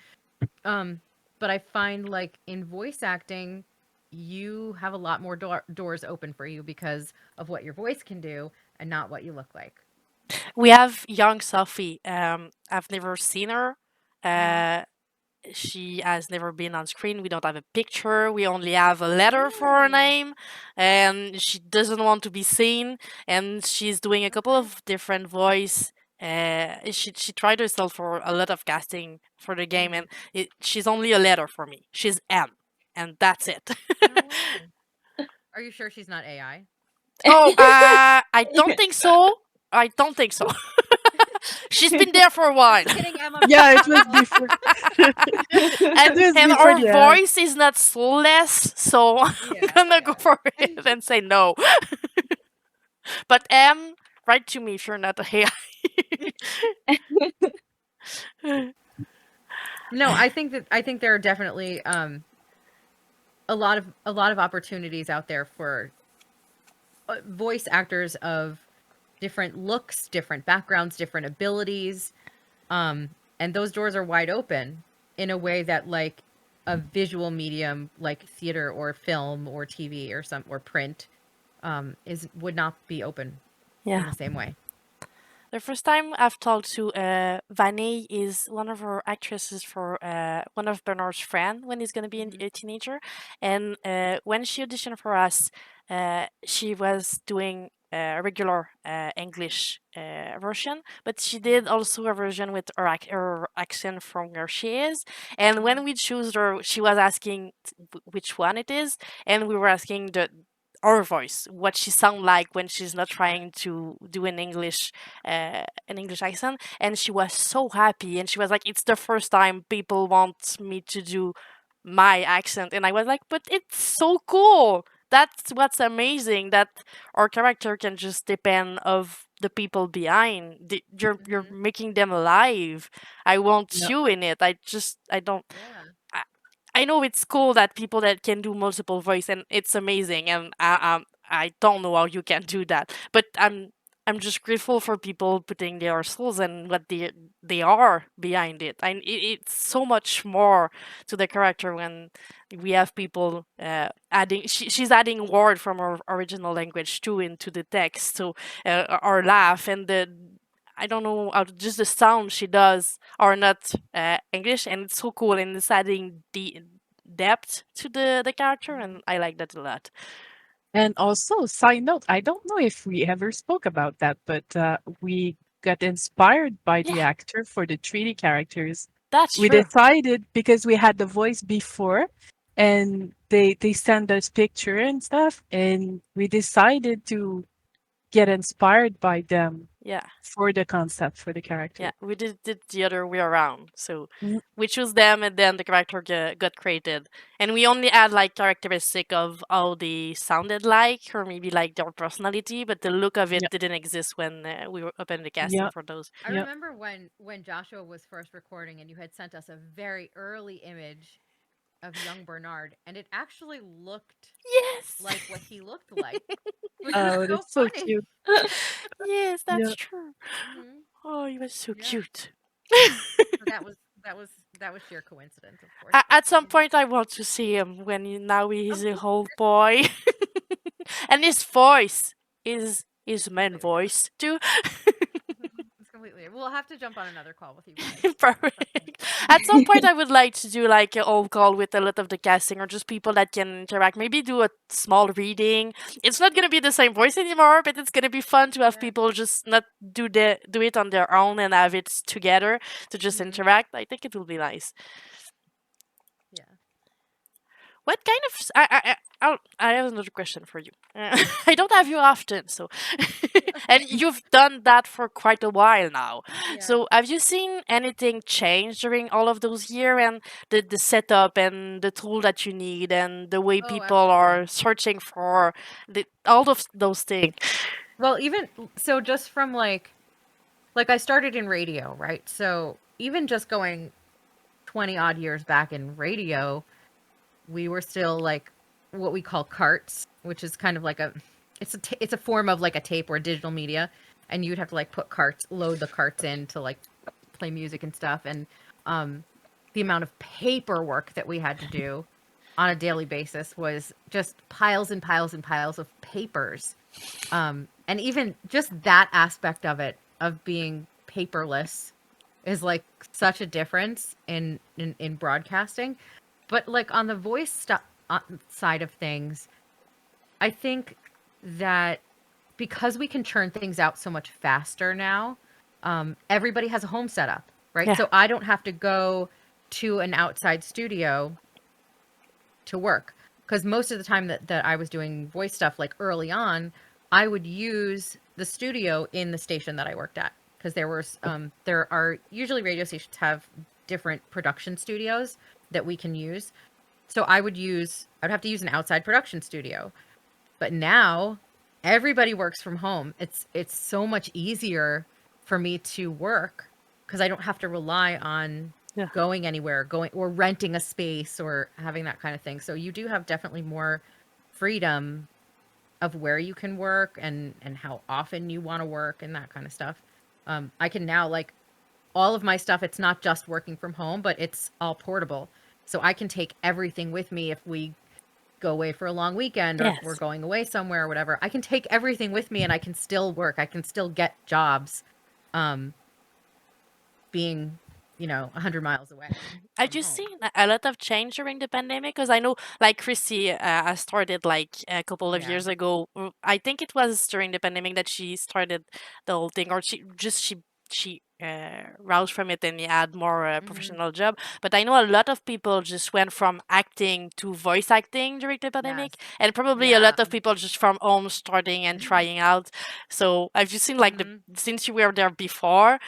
But I find like in voice acting, you have a lot more doors open for you because of what your voice can do and not what you look like. We have young Sophie. I've never seen her. Mhm. Uh, she has never been on screen. We don't have a picture. We only have a letter for her Really? name, and she doesn't want to be seen. And she's doing a couple Okay. of different voice. She tried herself for a lot of casting for the game, Mhm. and she's only a letter for me. She's M, and that's it. No way. Are you sure she's not AI? Oh, I don't think so. I don't think so. She's been there for a while. Just kidding, Emma. Yeah, it was before. and It was and before our the ad. voice is not soulless, so I'm Yeah, gonna go yeah. for it and say no. But write to me if you're not a AI. No, I think there are definitely a lot of opportunities out there for voice actors of different looks, different backgrounds, different abilities. And those doors are wide open in a way that like a visual medium like theater or film or TV or print is would not be open in Yeah. the same way. The first time I've talked to Vanny is one of her actresses for one of Bernard's friend when he's gonna be Mhm. a teenager, and when she auditioned for us, she was doing a regular English version, but she did also a version with her accent from where she is. And when we chose her, she was asking which one it is, and we were asking our voice, what she sound like when she's not trying to do an English accent, and she was so happy, and she was like, "It's the first time people want me to do my accent," and I was like, "But it's so cool. That's what's amazing. That our character can just depend of the people behind. You're Mhm. making them alive. I want Yeah. you in it. I don't. Yeah. I know it's cool that people that can do multiple voice, and it's amazing, and I don't know how you can do that, but I'm just grateful for people putting their souls and what they are behind it. And it's so much more to the character when we have people adding. She's adding word from her original language too into the text, so our laugh and the. I don't know how just the sound she does are not English, and it's so cool, and it's adding the depth to the character, and I like that a lot. And also, side note, I don't know if we ever spoke about that, but we got inspired by the Yeah, actor for the 3D characters. that's We true. decided because we had the voice before, and they sent us picture and stuff, and we decided to get inspired by them Yeah, for the concept for the yeah, character. we did the other way around. So Mm, we choose them, and then the character got created, and we only add like characteristic of how they sounded like, or maybe like their personality, but the look of it Yeah, didn't exist when we were opening the casting yeah, for those. I yeah. remember when Joshua was first recording and you had sent us a very early image of young Bernard, and it actually looked Yes, like what he looked like, which was Oh, so that's so funny. cute. yes, Yeah. that's true. Hmm. Oh, he was so Yeah. cute. So that was sheer coincidence, of course. But At some point, I want to see him when now he's a whole boy. And his voice is his main voice too. It's completely. We'll have to jump on another call with you guys. Perfect. At some point, I would like to do like an old call with a lot of the casting or just people that can interact. Maybe do a small reading. It's not gonna be the same voice anymore, but it's gonna be fun to have Yeah. people just not do it on their own and have it together to just Mhm. interact. I think it will be nice. Yeah. What kind of I have another question for you. I don't have you often, so and you've done that for quite a while now. Yeah. So have you seen anything change during all of those years and the setup and the tool that you need and the way Oh, people absolutely. are searching for all of those things? Well, even so, just from like I started in radio, right? So even just going 20 odd years back in radio, we were still like what we call carts, which is kind of like it's a form of like a tape or digital media, and you'd have to like load the carts in to like play music and stuff, and the amount of paperwork that we had to do on a daily basis was just piles and piles and piles of papers. And even just that aspect of it, of being paperless, is like such a difference in broadcasting. But like on the side of things, I think that because we can churn things out so much faster now, everybody has a home setup, right? Yeah. So I don't have to go to an outside studio to work, because most of the time that I was doing voice stuff, like early on, I would use the studio in the station that I worked at, because there are usually radio stations have different production studios that we can use. So I'd have to use an outside production studio. But now everybody works from home. It's so much easier for me to work because I don't have to rely on Yeah. going anywhere, going or renting a space or having that kind of thing. So you do have definitely more freedom of where you can work and how often you want to work and that kind of stuff. I can now, like, all of my stuff, it's not just working from home, but it's all portable. So I can take everything with me if we go away for a long weekend or if we're Yes. going away somewhere or whatever. I can take everything with me and I can still work. I can still get jobs, being 100 miles away Have from you home. seen a lot of change during the pandemic? Because I know, like Chrissy, I started like a couple of Yeah. years ago. I think it was during the pandemic that she started the whole thing, or she roused from it and had more Mhm. professional job. But I know a lot of people just went from acting to voice acting during the pandemic, Yes. and probably a Yeah. lot of people just from home starting and trying out. So have you seen like Mhm. since you were there before?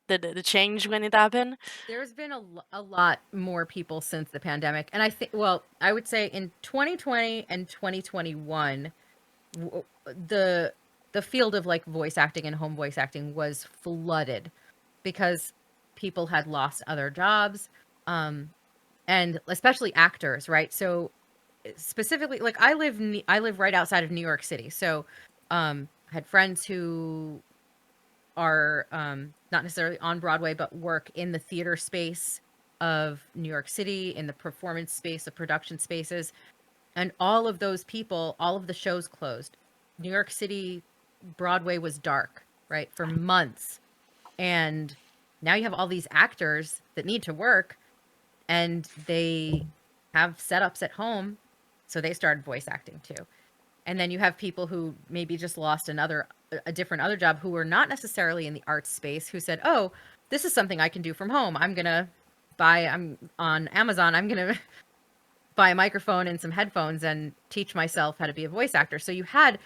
The change when it happened? There's been a lot more people since the pandemic. And I think, well, I would say in 2020 and 2021, the field of like voice acting and home voice acting was flooded because people had lost other jobs, and especially actors, right? So specifically, like I live right outside of New York City, so I had friends who are not necessarily on Broadway, but work in the theater space of New York City, in the performance space, the production spaces. And all of those people, all of the shows closed. New York City Broadway was dark, right, for months. And now you have all these actors that need to work and they have setups at home. So they started voice acting too. And then you have people who maybe just lost a different other job, who were not necessarily in the arts space, who said, "Oh, this is something I can do from home. I'm on Amazon. I'm going to buy a microphone and some headphones and teach myself how to be a voice actor." So you had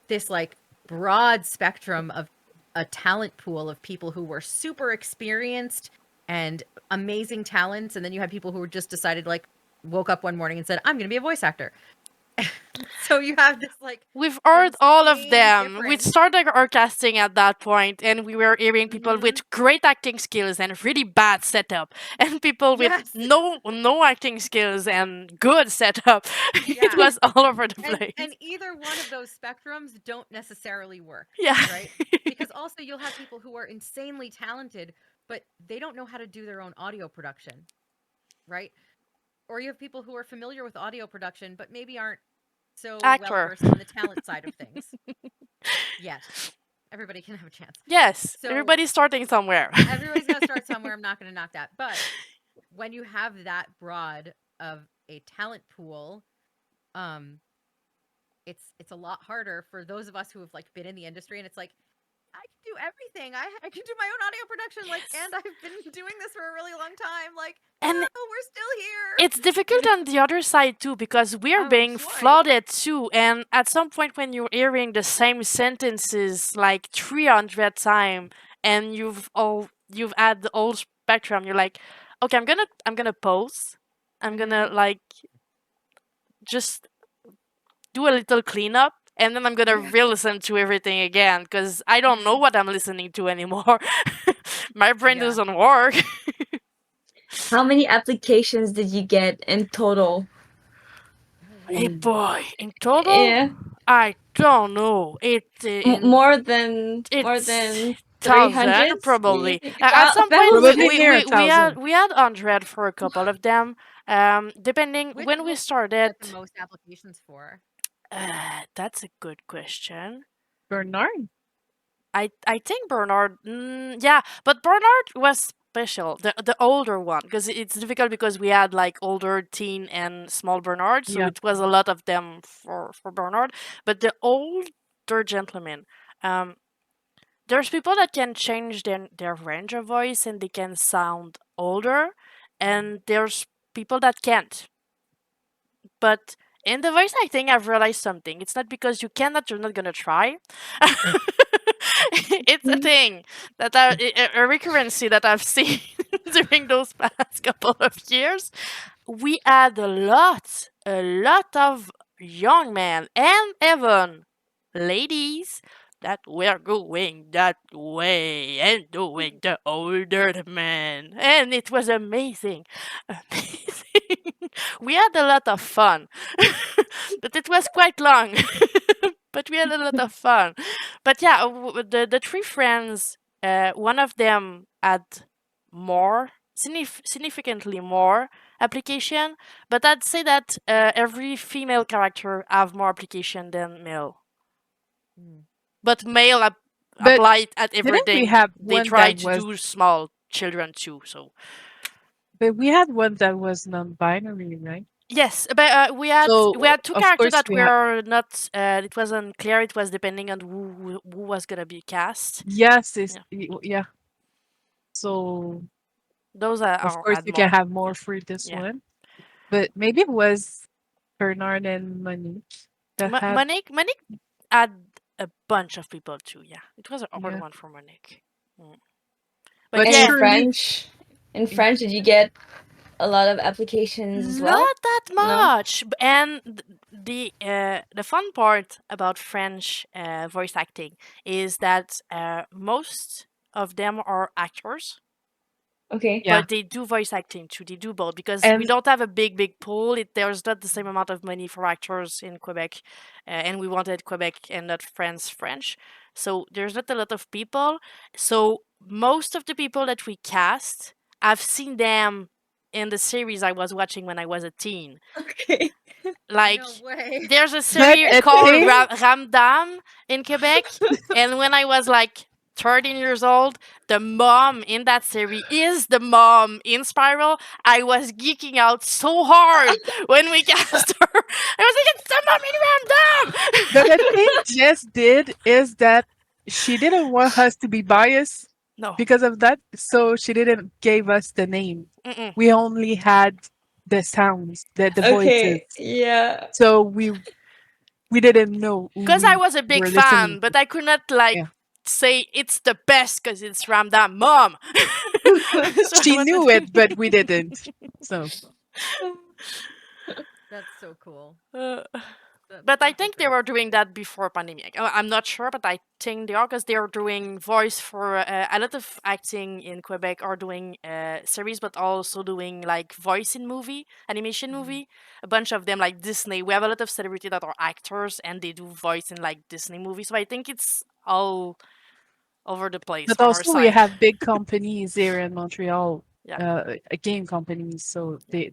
this like broad spectrum of a talent pool of people who were super experienced and amazing talents. And then you had people who were just decided, like, woke up one morning and said, "I'm going to be a voice actor." So you have this like We've heard all of insane them. We difference. started our casting at that point, and we were hearing people Mhm. with great acting skills and really bad setup, and people with Yes. no acting skills and good setup. It Yeah. was all over the place. And either one of those spectrums don't necessarily work, Yeah. right? Because also you'll have people who are insanely talented, but they don't know how to do their own audio production, right? Or you have people who are familiar with audio production, but maybe aren't so well Actor. versed in the talent side of things. Yes, everybody can have a chance. Yes, So everybody's starting somewhere. everybody's got to start somewhere. I'm not going to knock that. But when you have that broad of a talent pool, um, it's a lot harder for those of us who have like been in the industry, and it's like I can do everything. I can do my own audio production, like, Yes. and I've been doing this for a really long time. Like, And oh, we're still here. it's difficult on the other side too because we're I'm being sure, yeah. flooded too, and at some point when you're hearing the same sentences like 300 times and you've had the whole spectrum, you're like, okay, I'm gonna pause. I'm gonna like just do a little cleanup, and then I'm gonna re-listen to everything again because I don't know what I'm listening to anymore. My brain Yeah. doesn't work. How many applications did you get in total? Hey boy, in total, Yeah, I don't know. more than It's 300. probably. At some point, Probably we, near we, we had 1,000. we had 100 for a couple of them. Depending Which when one we did you started. get the most applications for? That's a good question. Bernard? I think Bernard. Yeah, but Bernard was special. The older one, because it's difficult because we had like older teen and small Bernard, so Yeah. it was a lot of them for Bernard. But the older gentleman, there's people that can change their range of voice and they can sound older, and there's people that can't. But in the voice acting, I've realized something. It's not because you cannot, you're not gonna try. It's a thing that a recurrency that I've seen during those past couple of years. We had a lot of young men and even ladies that were going that way and doing the older man, and it was amazing. We had a lot of fun, but it was quite long. But we had a lot of fun. But yeah, the three friends, one of them had more, significantly more application, but I'd say that every female character have more application than male. But male But apply at didn't we everything. have They one try that to was? do small children too. So But we had one that was non-binary, right? yes, but we had So two of characters course that we had. were not. It wasn't clear. It was depending on who was gonna be cast. Yes, it's Yeah. yeah. So Those of are course had you can more. have more for this Yeah. one. But maybe it was Bernard and Monique that had. Monique had a bunch of people too. Yeah, it was a hard Yeah. one for Monique. Mm. But But And yeah, surely In French, did you get a lot of applications as well? not that No. much. And the fun part about French voice acting is that most of them are actors. Okay. Yeah. But they do voice acting too. They do both because we And don't have a big pool. There's not the same amount of money for actors in Quebec, and we wanted Quebec and not France French. So there's not a lot of people. So most of the people that we cast, I've seen them in the series I was watching when I was a teen. Okay. Like No way. there's a but series a called thing, Ramdam in Quebec, and when I was like 13 years old, the mom in that series is the mom in Spiral. I was geeking out so hard when we cast her. I was like, it's the mom in Ramdam! but the thing Jess did is that she didn't want us to be biased No. because of that, so she didn't give us the name. Mm-mm. We only had the sounds, the voices. Okay. Yeah. So we didn't know who Because I we was a big were fan, listening but to. I could not like Yeah. say it's the best because it's Ramdam mom. So I She wanted- knew it, but we didn't. So That's so cool. That's But I super think they cool. were doing that before pandemic. I'm not sure, but I think they are because they are doing voice for a lot of acting in Quebec are doing series, but also doing like voice in movie, animation movie. A bunch of them like Disney. We have a lot of celebrity that are actors and they do voice in like Disney movies. So I think it's all over the place but on our also we side. have big companies here in Montreal, Yeah. game companies, so they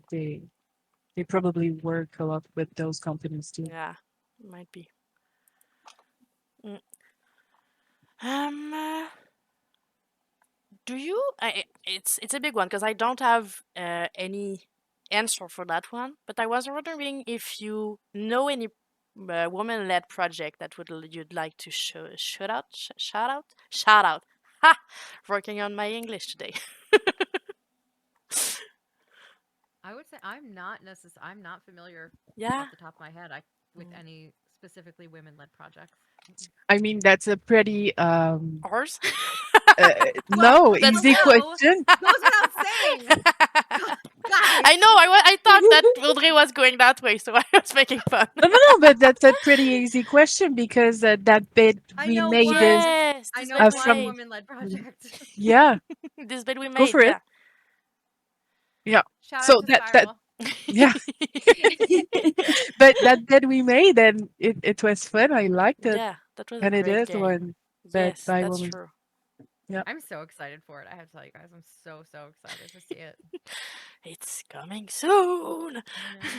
probably work a lot with those companies too. Yeah. Might be. Mm. Um, uh, do you? It's a big one because I don't have any answer for that one. But I was wondering if you know any woman-led project that you'd like to shout out. Ha! Working on my English today. I would say I'm not familiar Yeah. off the top of my head with any specifically women-led projects. I mean, that's a pretty Ours. no That's easy question. Goes without saying. Guys. I know. I thought that Audrey was going that way, so I was making fun. No, but that's a pretty easy question because that bit I we know made one. is Yes, I this know bit one we from made. woman-led project. yeah, This bit we go made. for it. Yeah. Shout So out to that Spiral. yeah, but that bit we made and it was fun. I liked it, Yeah, that was a and it great is game. one that Yes, by that's woman. true. Yeah. I'm so excited for it. I have to tell you guys, I'm so excited to see it. It's coming soon. I know.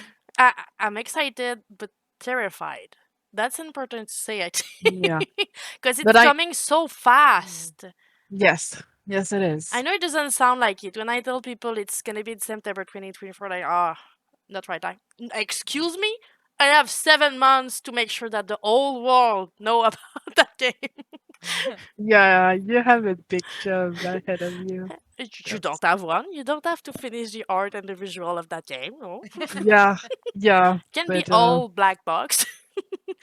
I'm excited but terrified. That's important to say, I Yeah. think, because it's But I coming so fast. yes, yes it I is. know it doesn't sound like it. When I tell people it's gonna be in September 2024, like, not right time. Excuse me? I have 7 months to make sure that the whole world know about that game. Yeah, you have a big job ahead of you. You Yes. don't have one. You don't have to finish the art and the visual of that game. No, Yeah, yeah. can be But all black box.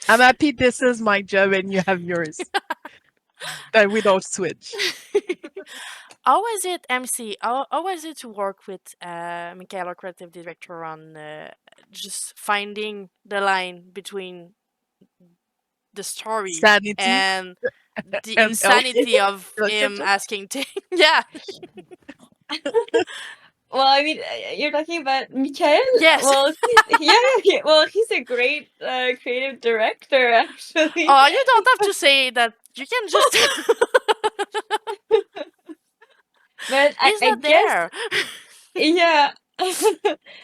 I'm happy this is my job and you have yours. That we don't switch. How was it, MC? How was it to work with Michaela, creative director, on just finding the line between the story Sanity and the and health. insanity of him Relationship. asking things? Yeah. Well, I mean, you're talking about Mikael? Yes. Well, well, he's a great creative director, actually. Oh, you don't have to say that. You can just. But He's I not guess, there. yeah.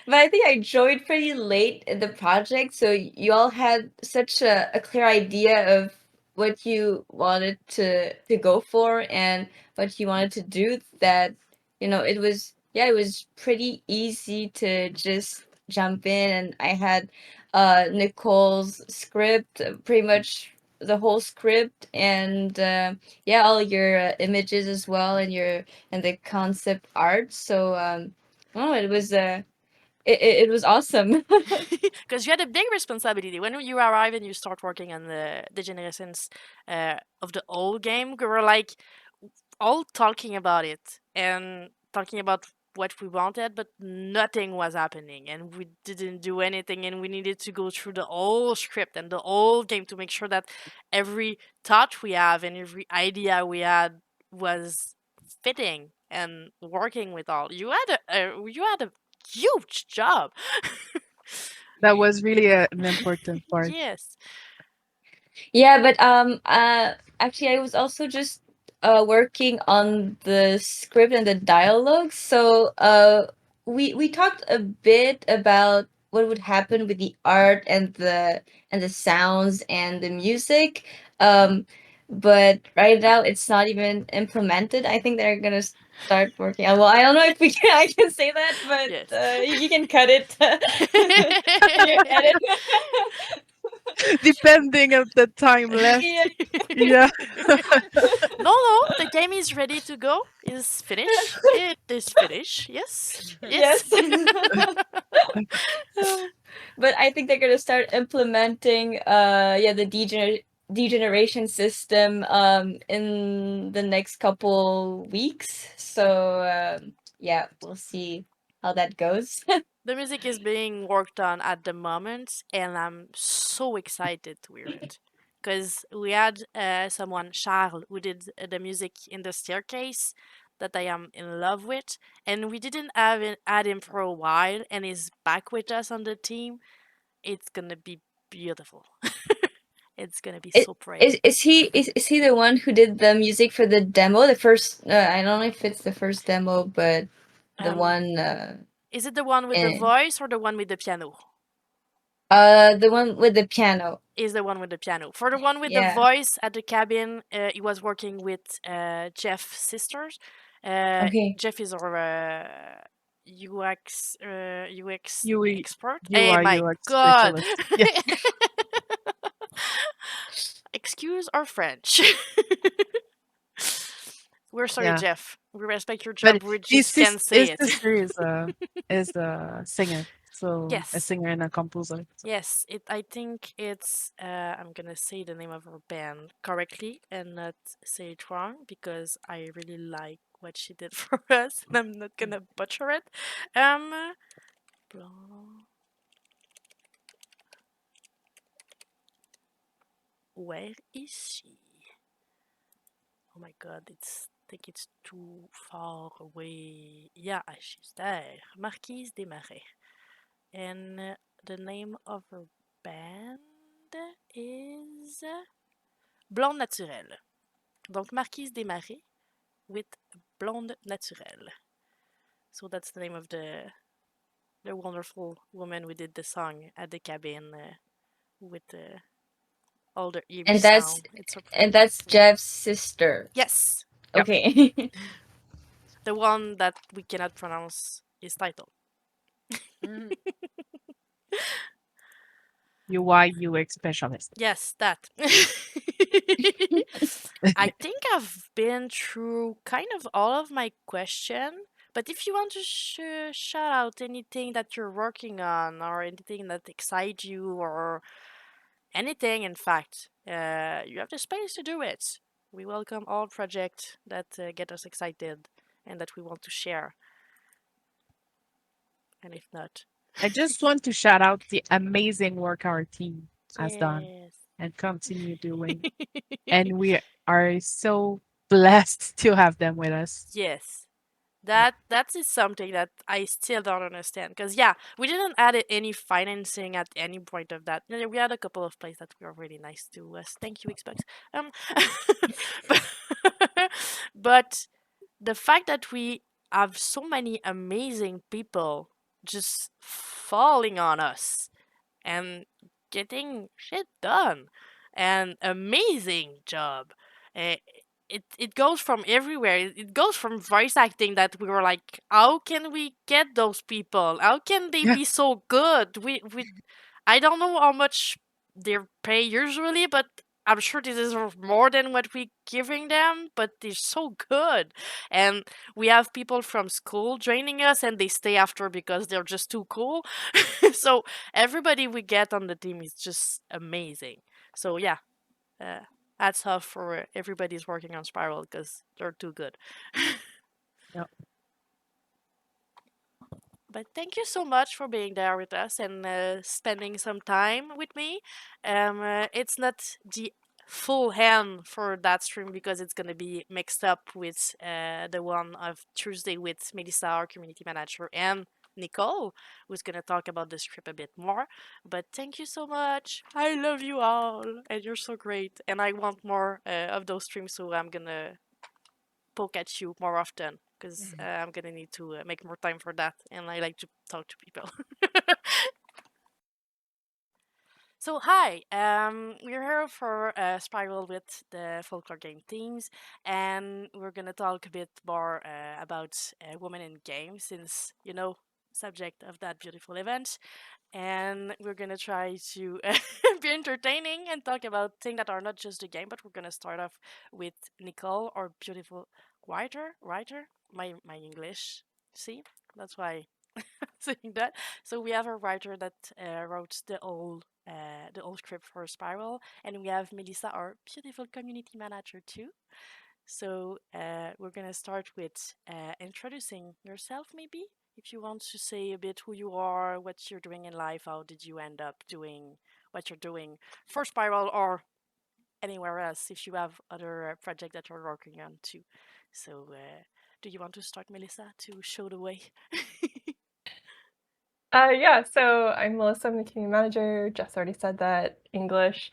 But I think I joined pretty late in the project, so you all had such a clear idea of what you wanted to go for and what you wanted to do that, it was, yeah, it was pretty easy to just jump in. And I had Nicole's script, pretty much the whole script, and yeah, all your images as well, and the concept art. So oh, it was it was awesome. Because you had a big responsibility when you arrive and you start working on the generations of the old game. We were like all talking about it and talking about what we wanted, but nothing was happening, and we didn't do anything. And we needed to go through the whole script and the whole game to make sure that every thought we have and every idea we had was fitting and working with all. You had a huge job. That was really an important part. Yes. Yeah, but actually I was also just working on the script and the dialogue. So we talked a bit about what would happen with the art and the sounds and the music. But right now it's not even implemented. I think they're gonna start working. Well, I don't know if I can say that, but Yes. you can cut it. You edit. Depending of the time left. Yeah. Yeah. No, the game is ready to go. It's finished. It is finished. Yes. Yes. But I think they're gonna start implementing the degeneration system in the next couple weeks. So yeah, we'll see how that goes. The music is being worked on at the moment, and I'm so excited to hear it. Because we had someone, Charles, who did the music in the staircase that I am in love with, and we didn't had him for a while, and he's back with us on the team. It's gonna be beautiful. It's gonna be It, so pretty. is he the one who did the music for the demo? The first I don't know if it's the first demo, but the Um, one is it the one with the in voice or the one with the piano? The one with the piano. Is the one with the piano. For the one with the Yeah. voice at the cabin, he was working with Jeff Sisters. Okay. Jeff is our UX UI expert. UI Hey, my UX God! specialist. Yeah. Excuse our French. We're sorry, Yeah. Jeff. We respect your But job. We his just can't say it. sister is a singer, so a Yes. singer and a composer. So. Yes, I think it's I'm gonna say the name of her band correctly and not say it wrong because I really like what she did for us and I'm not gonna butcher it. Blanc. Where is she? Oh my God, I think it's too far away. Yeah, she's there. Marquise Desmarais. And the name of her band is Blonde Naturelle. Donc Marquise Desmarais with Blonde Naturelle. So that's the name of the wonderful woman who did the song at the cabin with all the eerie And sound. It's so pretty. that's Jeff's sister. Yes, Yep. Okay. the one that we cannot pronounce his title. Mhm. UI UX specialist. Yes, that. I think I've been through kind of all of my question, but if you want to shout out anything that you're working on or anything that excites you or anything, in fact, you have the space to do it. We welcome all projects that get us excited and that we want to share. And if not, I just want to shout out the amazing work our team has done yes. and continue doing. And we are so blessed to have them with us. Yes. That is something that I still don't understand because yeah, we didn't add any financing at any point of that. You know, we had a couple of plays that were really nice to us. Thank you, Xbox. Um, but, but the fact that we have so many amazing people just falling on us and getting shit done, and amazing job. Uh, it goes from everywhere. It goes from voice acting that we were like, how can we get those people? How can they Yeah. be so good? We I don't know how much they pay usually, but I'm sure this is more than what we giving them, but they're so good. And we have people from school joining us and they stay after because they're just too cool. So everybody we get on the team is just amazing. So yeah, hats off for everybody's working on Spiral because they're too good. Yep. But thank you so much for being there with us and spending some time with me. It's not the full hand for that stream because it's going to be mixed up with the one of Tuesday with Melissa, our community manager, and Nicole, who's going to talk about the script a bit more. But thank you so much. I love you all, and you're so great. And I want more of those streams, so I'm going to poke at you more often because I'm gonna need to make more time for that, and I like to talk to people. So hi, we're here for Spiral with the folklore game themes, and we're gonna talk a bit more about women in games, since you know subject of that beautiful event, and we're gonna try to be entertaining and talk about things that are not just the game. But we're gonna start off with Nicole, our beautiful writer. My English, see, that's why saying that. So we have a writer that wrote the old script for Spiral, and we have Melissa, our beautiful community manager too. So we're gonna start with introducing yourself, maybe if you want to say a bit who you are, what you're doing in life, how did you end up doing what you're doing for Spiral or anywhere else if you have other project that you're working on too. So do you want to start, Melissa, to show the way? Yeah, so I'm Melissa, I'm the community manager. Jess already said that, English.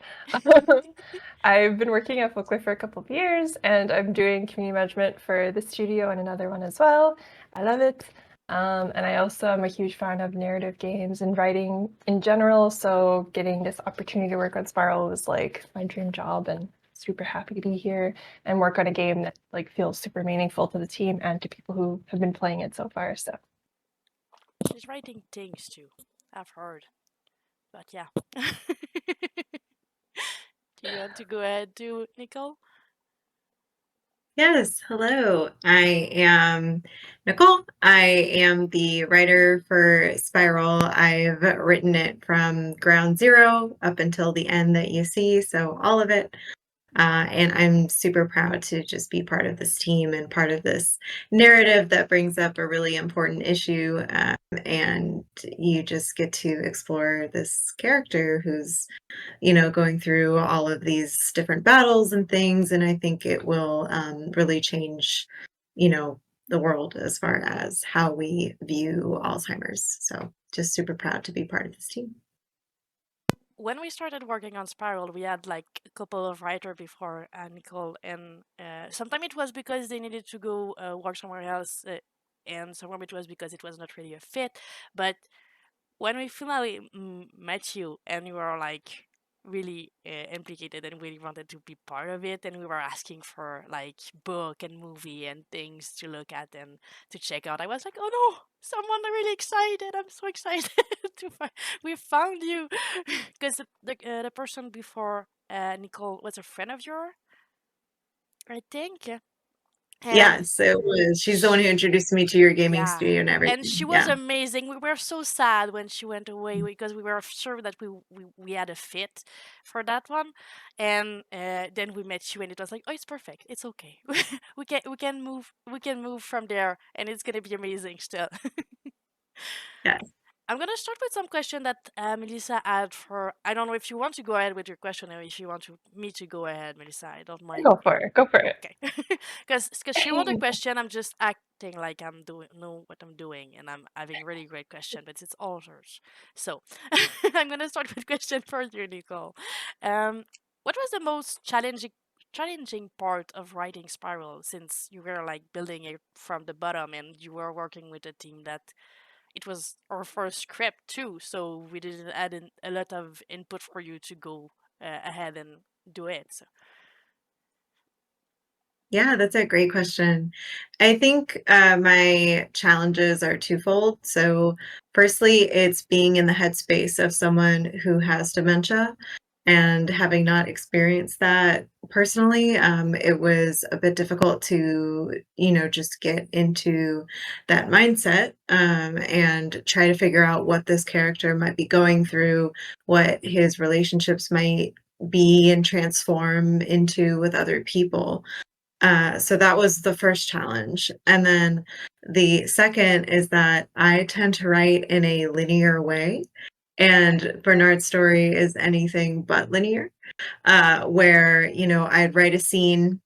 I've been working at Folklore for a couple of years, and I'm doing community management for the studio and another one as well. I love it. And I also am a huge fan of narrative games and writing in general. So getting this opportunity to work on Spiral was like my dream job, and super happy to be here and work on a game that like feels super meaningful to the team and to people who have been playing it so far. So She's writing things too. I've heard. But yeah. Do you want to go ahead too, Nicole? Yes, hello. I am Nicole. I am the writer for Spiral. I've written it from ground zero up until the end that you see, so all of it. And I'm super proud to just be part of this team and part of this narrative that brings up a really important issue. And you just get to explore this character who's going through all of these different battles and things. And I think it will really change, the world as far as how we view Alzheimer's. So just super proud to be part of this team. When we started working on Spiral, we had like a couple of writers before Nicole, and sometimes it was because they needed to go work somewhere else, and sometimes it was because it was not really a fit. But when we finally met you and you were like really implicated and really wanted to be part of it, and we were asking for like book and movie and things to look at and to check out, I was like, oh no, someone really excited. I'm so excited to find we found you. Because the person before Nicole was a friend of yours, I think. And Yes, it was. She's the one who introduced me to your gaming yeah, studio and and everything. she was Yeah. amazing. We were so sad when she went away because we were sure that we had a fit for that one, and then we met you, and it was like, oh, it's perfect. It's okay. we can move from there, and it's gonna be amazing still. Yes. I'm gonna start with some question that Melissa had for. I don't know if you want to go ahead with your question or if you want me to go ahead, Melissa. I don't mind. go for it. Go for it. Okay, because she wrote a question. I'm just acting like I'm doing know what I'm doing, and I'm having really great question, but it's all hers. So I'm gonna start with question for you, Nicole. What was the most challenging part of writing Spiral, since you were like building it from the bottom and you were working with a team that it was our first script too, so we didn't add in a lot of input for you to go ahead and do it. So. Yeah, that's a great question. I think my challenges are twofold. So, firstly, it's being in the headspace of someone who has dementia and having not experienced that personally, it was a bit difficult to, just get into that mindset and try to figure out what this character might be going through, what his relationships might be and transform into with other people. So that was the first challenge. And then the second is that I tend to write in a linear way. And Bernard's story is anything but linear, where, I'd write a scene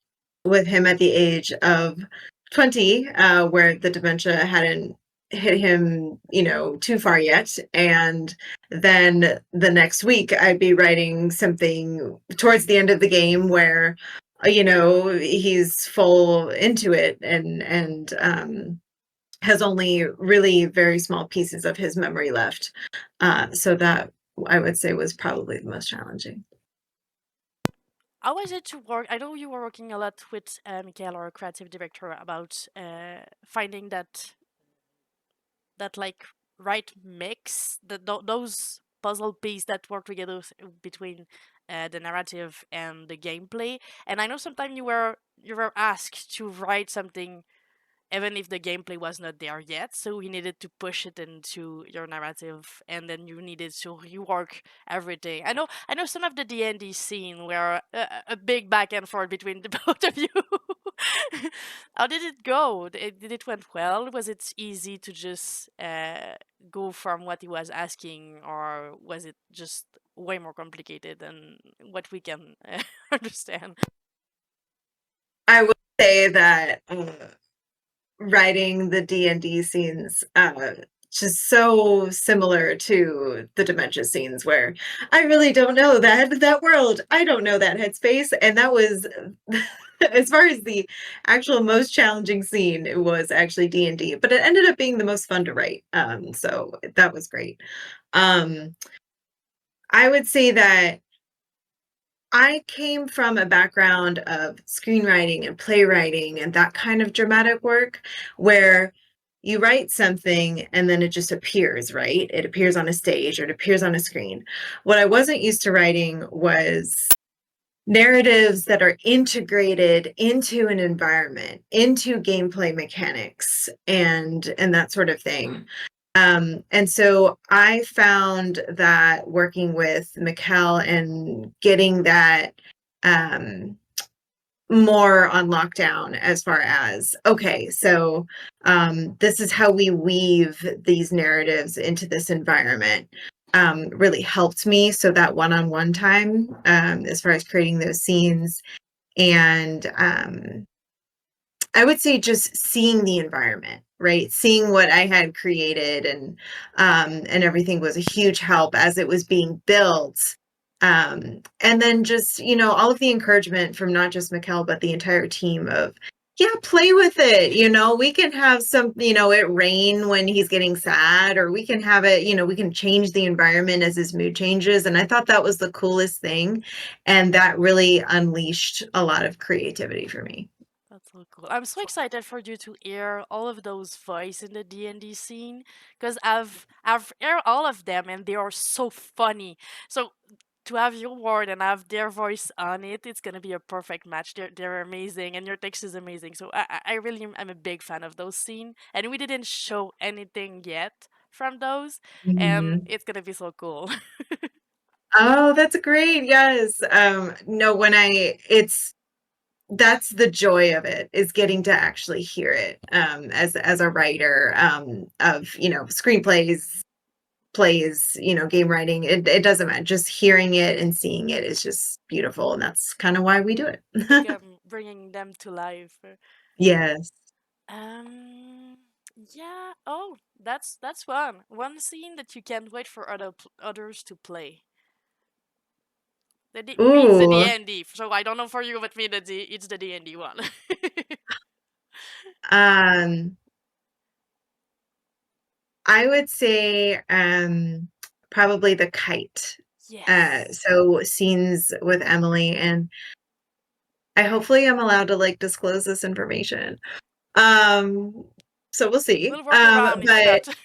with him at the age of 20, where the dementia hadn't hit him, too far yet. And then the next week, I'd be writing something towards the end of the game where, he's full into it and has only really very small pieces of his memory left. So that I would say was probably the most challenging. How was it to work? I know you were working a lot with Michael, our creative director, about finding that like right mix, those puzzle pieces that work together between the narrative and the gameplay. And I know sometimes you were asked to write something even if the gameplay was not there yet, so you needed to push it into your narrative, and then you needed to rework everything. I know some of the D&D scene were a big back and forth between the both of you. How did it go? Did it went well? Was it easy to just go from what he was asking, or was it just way more complicated than what we can understand? I would say that writing the D&D scenes just so similar to the dementia scenes where I really don't know that world. I don't know that headspace. And that was as far as the actual most challenging scene, it was actually D&D, but it ended up being the most fun to write. So that was great. I would say that I came from a background of screenwriting and playwriting and that kind of dramatic work where you write something and then it just appears, right? It appears on a stage or it appears on a screen. What I wasn't used to writing was narratives that are integrated into an environment, into gameplay mechanics and that sort of thing. And so I found that working with Mikkel and getting that more on lockdown as far as, okay, so this is how we weave these narratives into this environment. Really helped me. So that one-on-one time, as far as creating those scenes, and I would say just seeing the environment, right? Seeing what I had created and everything was a huge help as it was being built. And then just, all of the encouragement from not just Mikkel, but the entire team of, yeah, play with it. We can have some, it rain when he's getting sad, or we can have it, we can change the environment as his mood changes. And I thought that was the coolest thing. And that really unleashed a lot of creativity for me. That's so cool. I'm so excited for you to hear all of those voices in the D&D scene because I've heard all of them and they are so funny. So to have your word and have their voice on it, it's gonna be a perfect match. They're amazing and your text is amazing. So I really am a big fan of those scenes. And we didn't show anything yet from those, and Mhm. it's gonna be so cool. Oh, that's great. Yes. No, that's the joy of it, is getting to actually hear it, as a writer, of, screenplays, plays, game writing. It doesn't matter. Just hearing it and seeing it is just beautiful. And that's kind of why we do it. Bringing them to life. Yes. Um, yeah. Oh, that's one. One scene that you can't wait for others to play. Me, it's the Ooh. D&D. So I don't know for you, but me, it's the D&D one. Um, I would say, probably the kite. Yes. So scenes with Emily, and I hopefully am allowed to disclose this information. Um, so we'll see. We'll work around if But not.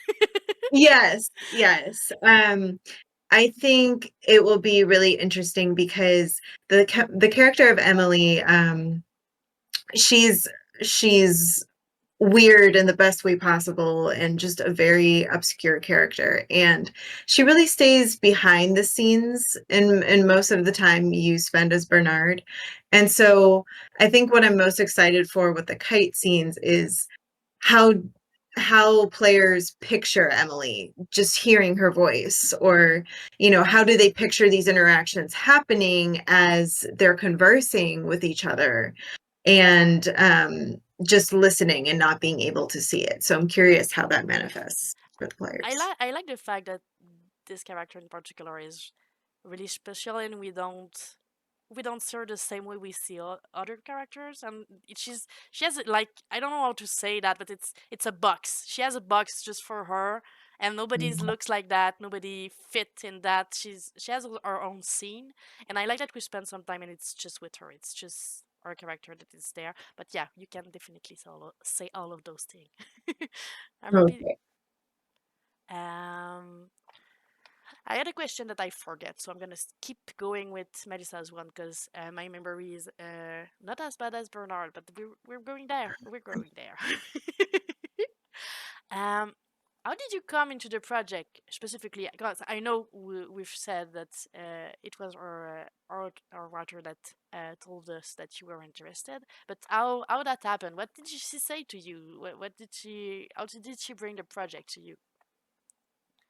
yes, yes. I think it will be really interesting because the character of Emily, she's she's weird in the best way possible and just a very obscure character, and she really stays behind the scenes in most of the time you spend as Bernard. And so I think what I'm most excited for with the kite scenes is how players picture Emily, just hearing her voice, or how do they picture these interactions happening as they're conversing with each other, and just listening and not being able to see it. So I'm curious how that manifests for the players. I like the fact that this character in particular is really special, and we don't see her the same way we see other characters. And she has like, I don't know how to say that, but it's a box. She has a box just for her, and nobody Mhm. looks like that. Nobody fit in that. She has her own scene, and I like that we spend some time and it's just with her. It's just our character that is there. But yeah, you can definitely say all of those things. I'm happy. Okay. Um, I had a question that I forget, so I'm gonna keep going with Melissa's one because my memory is not as bad as Bernard, but we're going there. We're going there. um, how did you come into the project specifically? Because I know we've said that it was our writer that told us that you were interested, but how that happened? What did she say to you? What did she? How did she bring the project to you?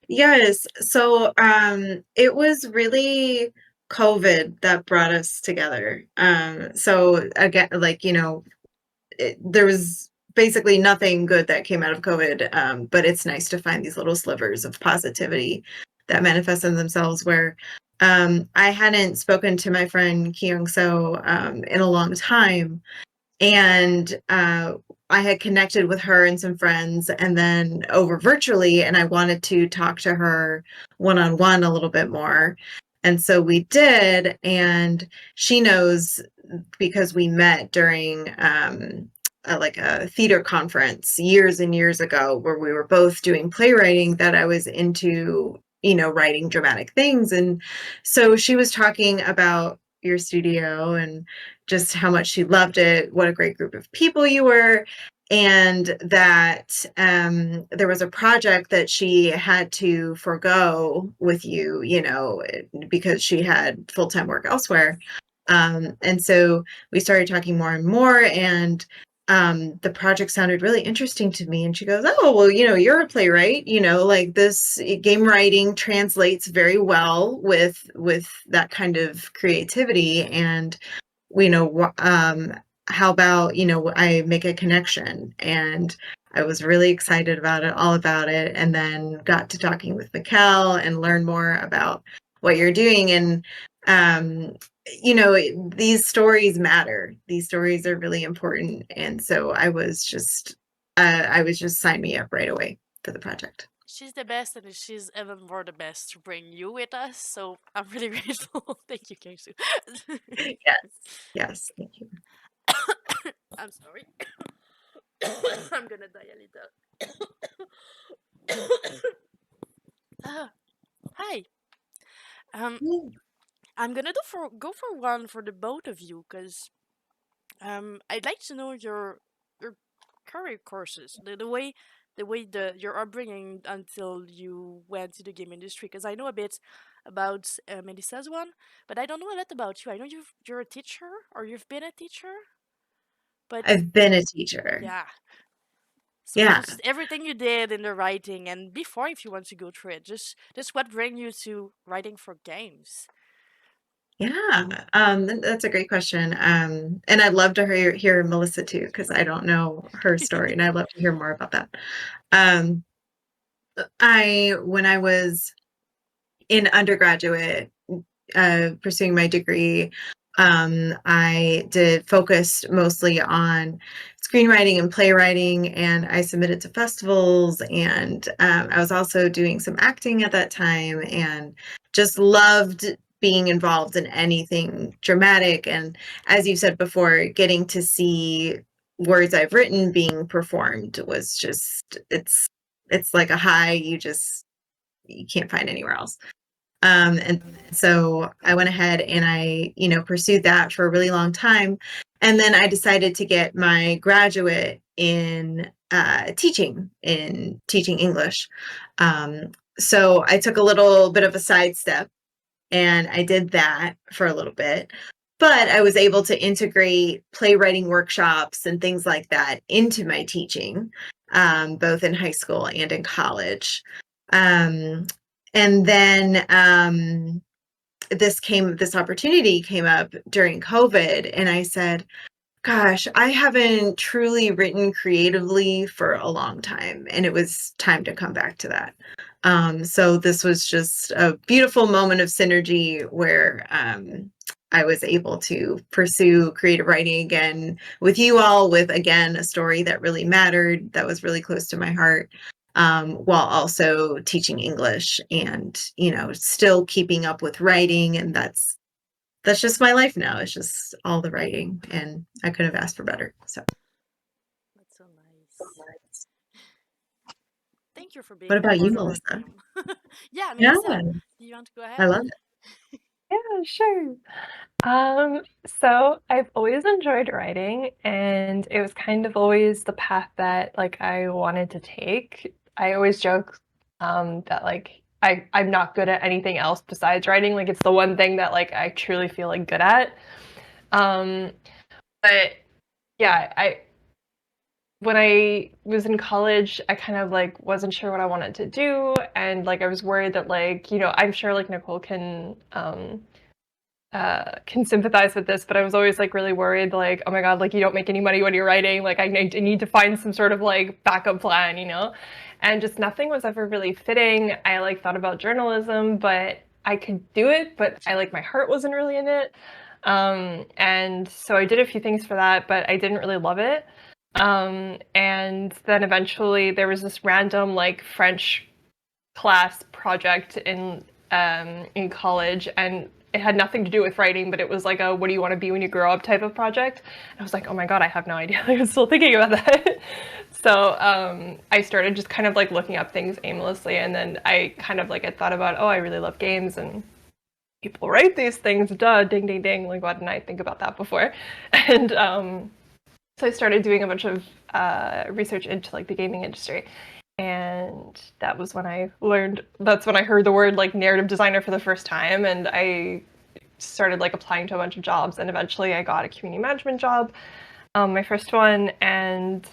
Yes. So it was really COVID that brought us together. So again, there was basically nothing good that came out of COVID, but it's nice to find these little slivers of positivity that manifest in themselves, where I hadn't spoken to my friend Kyung So in a long time, and I had connected with her and some friends, and then over virtually, and I wanted to talk to her one-on-one a little bit more. And so we did, and she knows because we met during like a theater conference years and years ago where we were both doing playwriting, that I was into, writing dramatic things. And so she was talking about your studio and just how much she loved it, what a great group of people you were, and that there was a project that she had to forego with you, because she had full-time work elsewhere. And so we started talking more and more, and the project sounded really interesting to me. And she goes, "Oh, well, you're a playwright, like this game writing translates very well with that kind of creativity. And, how about, I make a connection?" And I was really excited about it, all about it. And then got to talking with Mikkel and learn more about what you're doing. And, these stories matter. These stories are really important. And so I was just sign me up right away for the project. She's the best, and she's even more the best to bring you with us. So I'm really grateful. Thank you, Kyung-soo. Yes, thank you. I'm sorry. I'm gonna die a little. Hi. I'm gonna go for one for the both of you, because I'd like to know your career courses, the way your upbringing until you went to the game industry. Because I know a bit about Melissa's one, but I don't know a lot about you. I know you're a teacher, or you've been a teacher, but I've been a teacher. yeah. So Yeah. just everything you did in the writing, and before, if you want to go through it, just what bring you to writing for games. Yeah, that's a great question. And I'd love to hear Melissa too, because I don't know her story, and I'd love to hear more about that. When I was in undergraduate, pursuing my degree, I did focus mostly on screenwriting and playwriting, and I submitted to festivals, and I was also doing some acting at that time, and just loved being involved in anything dramatic. And as you said before, getting to see words I've written being performed was just, it's like a high you can't find anywhere else. And so I went ahead and I, pursued that for a really long time. And then I decided to get my graduate in teaching English. So I took a little bit of a sidestep, and I did that for a little bit. But I was able to integrate playwriting workshops and things like that into my teaching, both in high school and in college. And then this opportunity came up during COVID, and I said, gosh, I haven't truly written creatively for a long time, and it was time to come back to that. So this was just a beautiful moment of synergy where I was able to pursue creative writing again with you all, with, again, a story that really mattered, that was really close to my heart, while also teaching English and, still keeping up with writing. And that's just my life now. It's just all the writing, and I couldn't have asked for better. So That's so nice. Thank you for being. What about you, part of our Melissa? team. Yeah, Melissa, Yeah, do you want to go ahead? I love it. Yeah, sure. So I've always enjoyed writing, and it was kind of always the path that I wanted to take. I always joke that I'm not good at anything else besides writing. It's the one thing that I truly feel good at. But yeah, when I was in college, I kind of wasn't sure what I wanted to do, and I was worried that I'm sure Nicole can sympathize with this, but I was always really worried, oh my god, you don't make any money when you're writing, I need to find some sort of backup plan, and just nothing was ever really fitting. I thought about journalism, but I could do it, but my heart wasn't really in it. And so I did a few things for that, but I didn't really love it. And then eventually there was this random French class project in college, and it had nothing to do with writing, but it was like a what do you want to be when you grow up type of project. And I was like, oh my god, I have no idea. I was still thinking about that. So I started just kind of looking up things aimlessly, and then I kind of had thought about, oh, I really love games and people write these things, duh, ding ding ding, why didn't I think about that before? And so I started doing a bunch of research into the gaming industry. And that was when that's when I heard the word narrative designer for the first time, and I started applying to a bunch of jobs, and eventually I got a community management job, my first one, and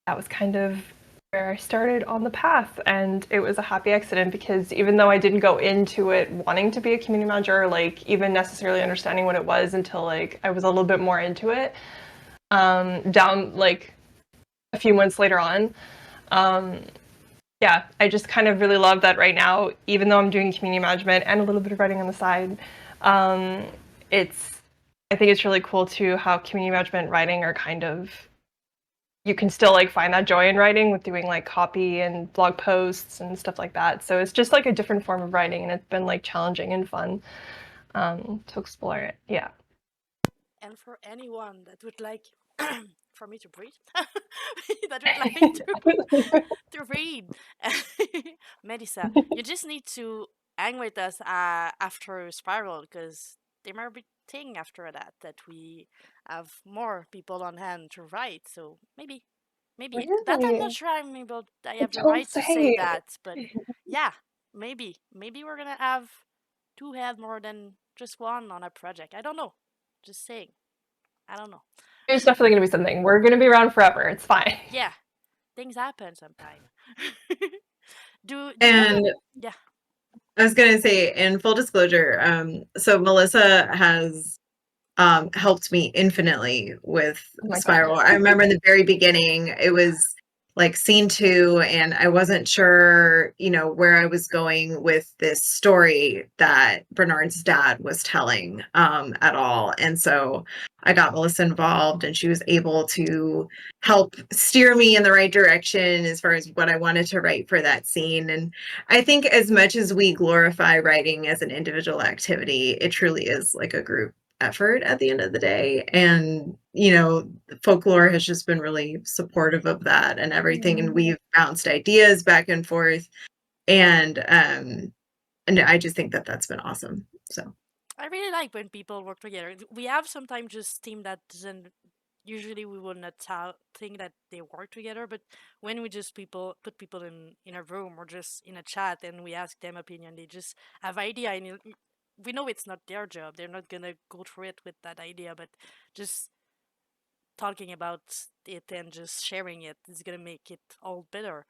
that was kind of where I started on the path. And it was a happy accident, because even though I didn't go into it wanting to be a community manager, even necessarily understanding what it was until I was a little bit more into it, down a few months later on. Yeah, I just kind of really love that right now, even though I'm doing community management and a little bit of writing on the side, I think it's really cool too how community management and writing are kind of, you can still like find that joy in writing with doing like copy and blog posts and stuff like that. So it's just like a different form of writing, and it's been like challenging and fun to explore it. Yeah. And for anyone that would like for me to breathe, that would like to read Melissa, you just need to hang with us after Spiral, because there might be thing after that we have more people on hand to write. So maybe that I'm Really? not sure I have the Don't right to say say it. that, but yeah, maybe we're gonna have two head more than just one on a project. I don't know. Just saying. I don't know. There's definitely going to be something. We're going to be around forever. It's fine. Yeah, things happen sometime. And yeah. I was gonna say, in full disclosure, so Melissa has helped me infinitely with Spiral. I remember in the very beginning, it was like scene 2, and I wasn't sure, where I was going with this story that Bernard's dad was telling at all. And so I got Melissa involved, and she was able to help steer me in the right direction as far as what I wanted to write for that scene. And I think as much as we glorify writing as an individual activity, it truly is like a group effort at the end of the day. And Folklore has just been really supportive of that and everything, and we've bounced ideas back and forth, and I just think that that's been awesome. So I really like when people work together. We have sometimes just team that doesn't, usually we would not think that they work together, but when we just put people in a room or just in a chat and we ask them opinion, they just have idea, and we know it's not their job. They're not gonna go through it with that idea, but just talking about it and just sharing it is gonna make it all better.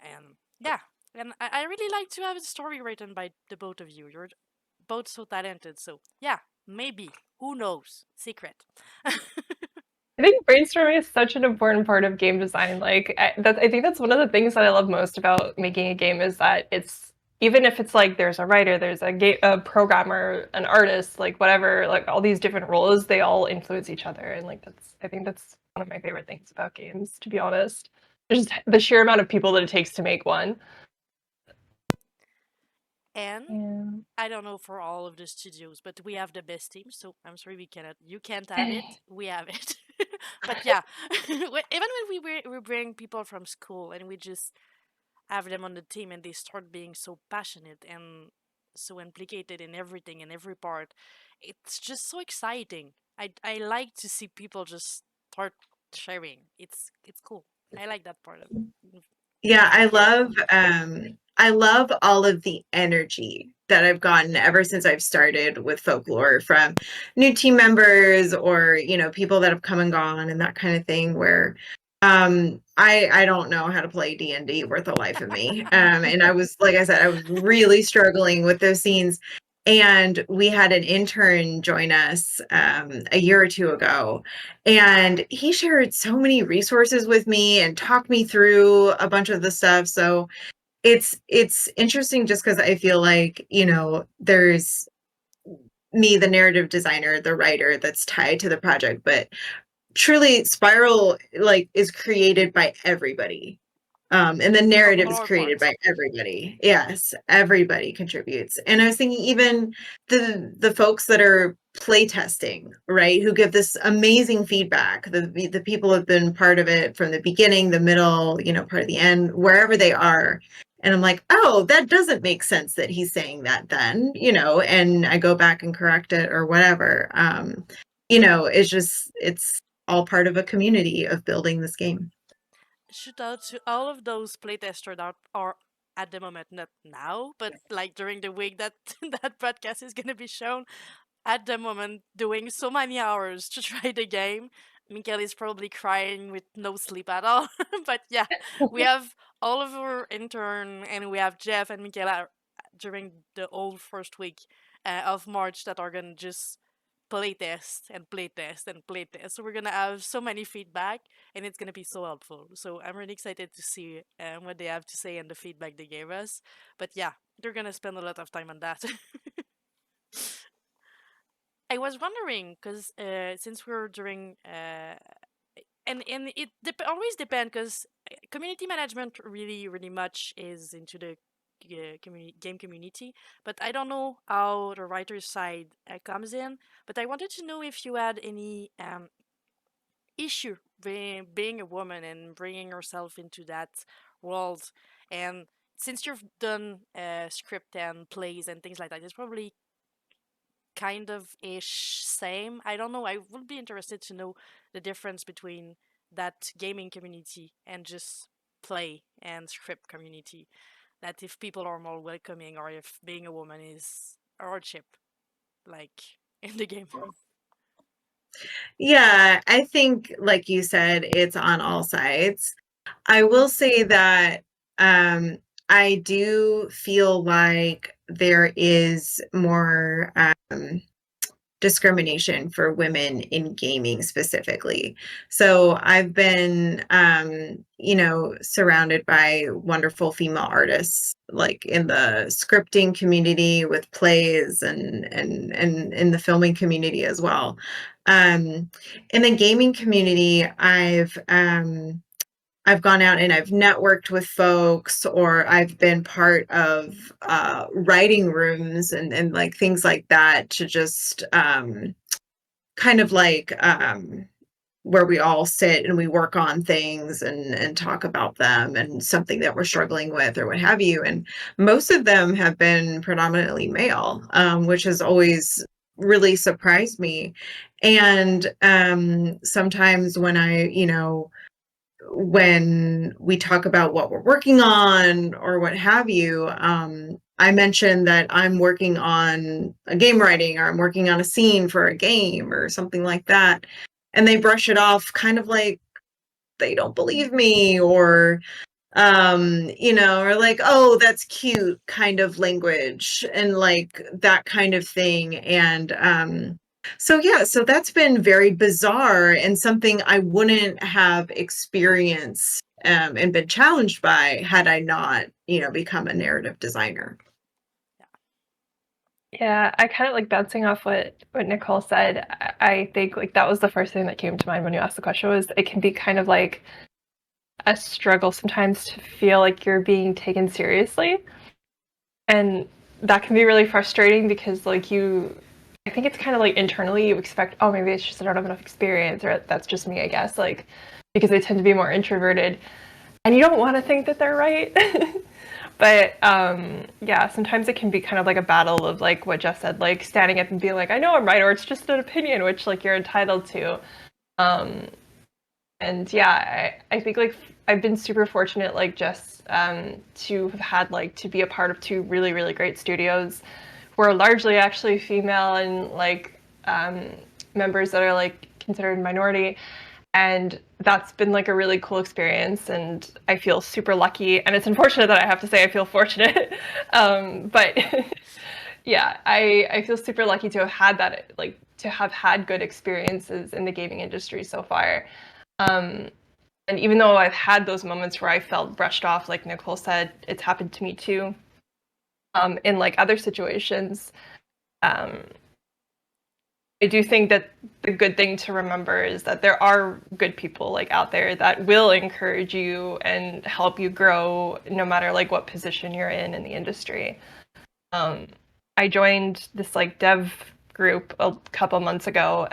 And yeah, and I really like to have a story written by the both of you. You're both so talented, so yeah, maybe, who knows, secret. I think brainstorming is such an important part of game design. I think that's one of the things that I love most about making a game, is that it's, even if it's like there's a writer, there's a programmer, an artist, like whatever, like all these different roles, they all influence each other. And I think that's one of my favorite things about games, to be honest. Just the sheer amount of people that it takes to make one. And I don't know for all of the studios, but we have the best team, so I'm sorry you can't have it. We have it. But yeah, even when we bring people from school and we just have them on the team and they start being so passionate and so implicated in everything and every part, it's just so exciting. I like to see people just start sharing. It's cool. I like that part of it. Yeah, I love all of the energy that I've gotten ever since I've started with Folklore, from new team members or people that have come and gone and that kind of thing, where I don't know how to play D&D worth the life of me. And I was, like I said, I was really struggling with those scenes. And we had an intern join us a year or two ago, and he shared so many resources with me and talked me through a bunch of the stuff. So it's interesting just because I feel like, there's me, the narrative designer, the writer that's tied to the project, but truly Spiral is created by everybody. And the narrative is our created part. by everybody. Yes, everybody contributes. And I was thinking even the folks that are playtesting, right, who give this amazing feedback, the people who have been part of it from the beginning, the middle, part of the end, wherever they are. And I'm like, oh, that doesn't make sense that he's saying that then, and I go back and correct it or whatever. It's all part of a community of building this game. Shout out to all of those playtesters that are at the moment, not now, but like during the week that that podcast is gonna be shown. At the moment, doing so many hours to try the game. Mikael is probably crying with no sleep at all. But yeah, we have all of our intern, and we have Jeff and Michaela during the whole first week of March that are gonna just playtest and playtest and playtest. So we're gonna have so many feedback, and it's gonna be so helpful. So I'm really excited to see what they have to say and the feedback they gave us. But yeah, they're gonna spend a lot of time on that. I was wondering because since we're doing and it always depends because community management really much is into the game community, but I don't know how the writer's side comes in. But I wanted to know if you had any issue being a woman and bringing yourself into that world. And since you've done script and plays and things like that, it's probably kind of ish same. I don't know. I would be interested to know the difference between that gaming community and just play and script community. That if people are more welcoming or if being a woman is a hardship, like in the game. Yeah, I think, like you said, it's on all sides. I will say that I do feel like there is more discrimination for women in gaming specifically. So I've been, surrounded by wonderful female artists, like in the scripting community with plays and in the filming community as well. In the gaming community, I've gone out and I've networked with folks, or I've been part of writing rooms and like things like that to just kind of like where we all sit and we work on things and talk about them and something that we're struggling with or what have you. And most of them have been predominantly male, which has always really surprised me. And sometimes when we talk about what we're working on or what have you, I mentioned that I'm working on a game writing or I'm working on a scene for a game or something like that. And they brush it off kind of like they don't believe me or or like, oh, that's cute kind of language and like that kind of thing. And so that's been very bizarre and something I wouldn't have experienced and been challenged by had I not, become a narrative designer. Yeah, I kind of like bouncing off what Nicole said. I think like that was the first thing that came to mind when you asked the question was it can be kind of like a struggle sometimes to feel like you're being taken seriously. And that can be really frustrating because like I think it's kind of like internally you expect, oh, maybe it's just I don't have enough experience or that's just me, I guess, like because they tend to be more introverted and you don't want to think that they're right. But yeah, sometimes it can be kind of like a battle of like what Jeff said, like standing up and being like, I know I'm right, or it's just an opinion, which like you're entitled to. And yeah, I think like I've been super fortunate, like just to have had like to be a part of two really great studios, who are largely actually female and like members that are like considered minority. And that's been like a really cool experience and I feel super lucky, and it's unfortunate that I have to say I feel fortunate, but yeah, I feel super lucky to have had that, like to have had good experiences in the gaming industry so far. And even though I've had those moments where I felt brushed off, like Nicole said, it's happened to me too. In like other situations, I do think that the good thing to remember is that there are good people like out there that will encourage you and help you grow no matter like what position you're in the industry. I joined this like dev group a couple months ago,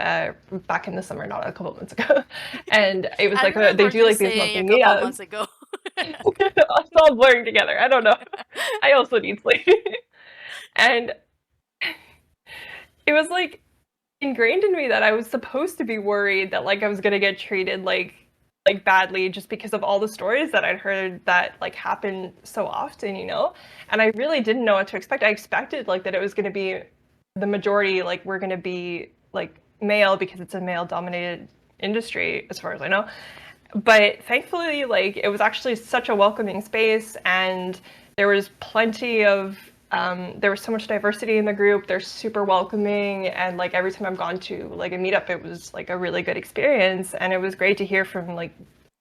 back in the summer, not a couple months ago, and it was I like they remember do you like these saying a monthly couple meetups. months ago. It's all blurring together. I don't know. I also need sleep. And it was like ingrained in me that I was supposed to be worried that like I was gonna get treated like badly just because of all the stories that I'd heard that like happen so often, you know? And I really didn't know what to expect. I expected like that it was gonna be the majority, like we're gonna be like male because it's a male dominated industry as far as I know. But thankfully, like it was actually such a welcoming space, and there was plenty of there was so much diversity in the group. They're super welcoming, and like every time I've gone to like a meetup, it was like a really good experience, and it was great to hear from like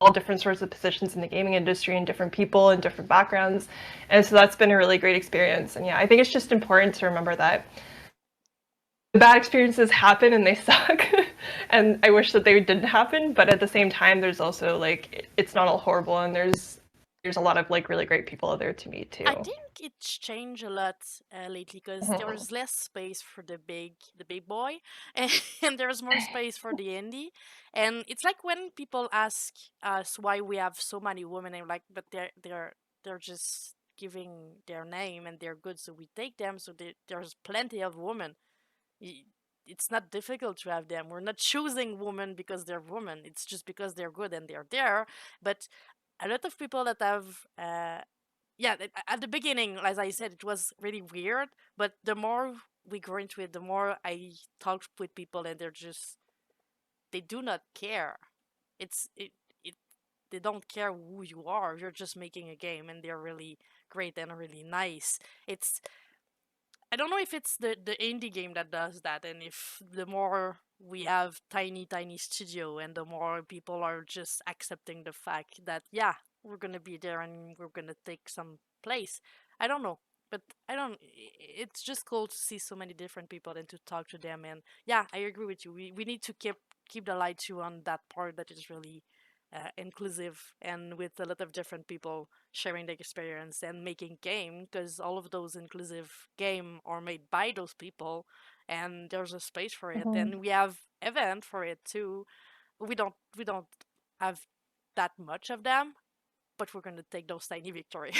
all different sorts of positions in the gaming industry and different people and different backgrounds, and so that's been a really great experience. And yeah, I think it's just important to remember that the bad experiences happen and they suck, and I wish that they didn't happen, but at the same time there's also like it's not all horrible, and there's a lot of like really great people out there to meet too. I think it's changed a lot lately because Mhm. there's less space for the big boy, and there's more space for the indie. And it's like when people ask us why we have so many women, and like, but they're just giving their name and they're good, so we take them. So there's plenty of women. It's not difficult to have them. We're not choosing women because they're women. It's just because they're good and they're there. But a lot of people that have yeah, at the beginning, as I said, it was really weird, but the more we go into it, the more I talk with people, and they do not care. It's it they don't care who you are. You're just making a game, and they're really great and really nice. It's I don't know if it's the indie game that does that, and if the more we have tiny studio, and the more people are just accepting the fact that yeah, we're gonna be there and we're gonna take some place. I don't know, but it's just cool to see so many different people and to talk to them. And yeah, I agree with you. We need to keep the light too on that part that is really inclusive, and with a lot of different people sharing their experience and making game, because all of those inclusive game are made by those people, and there's a space for it. Mhm. And we have event for it too. We don't have that much of them, but we're gonna take those tiny victory.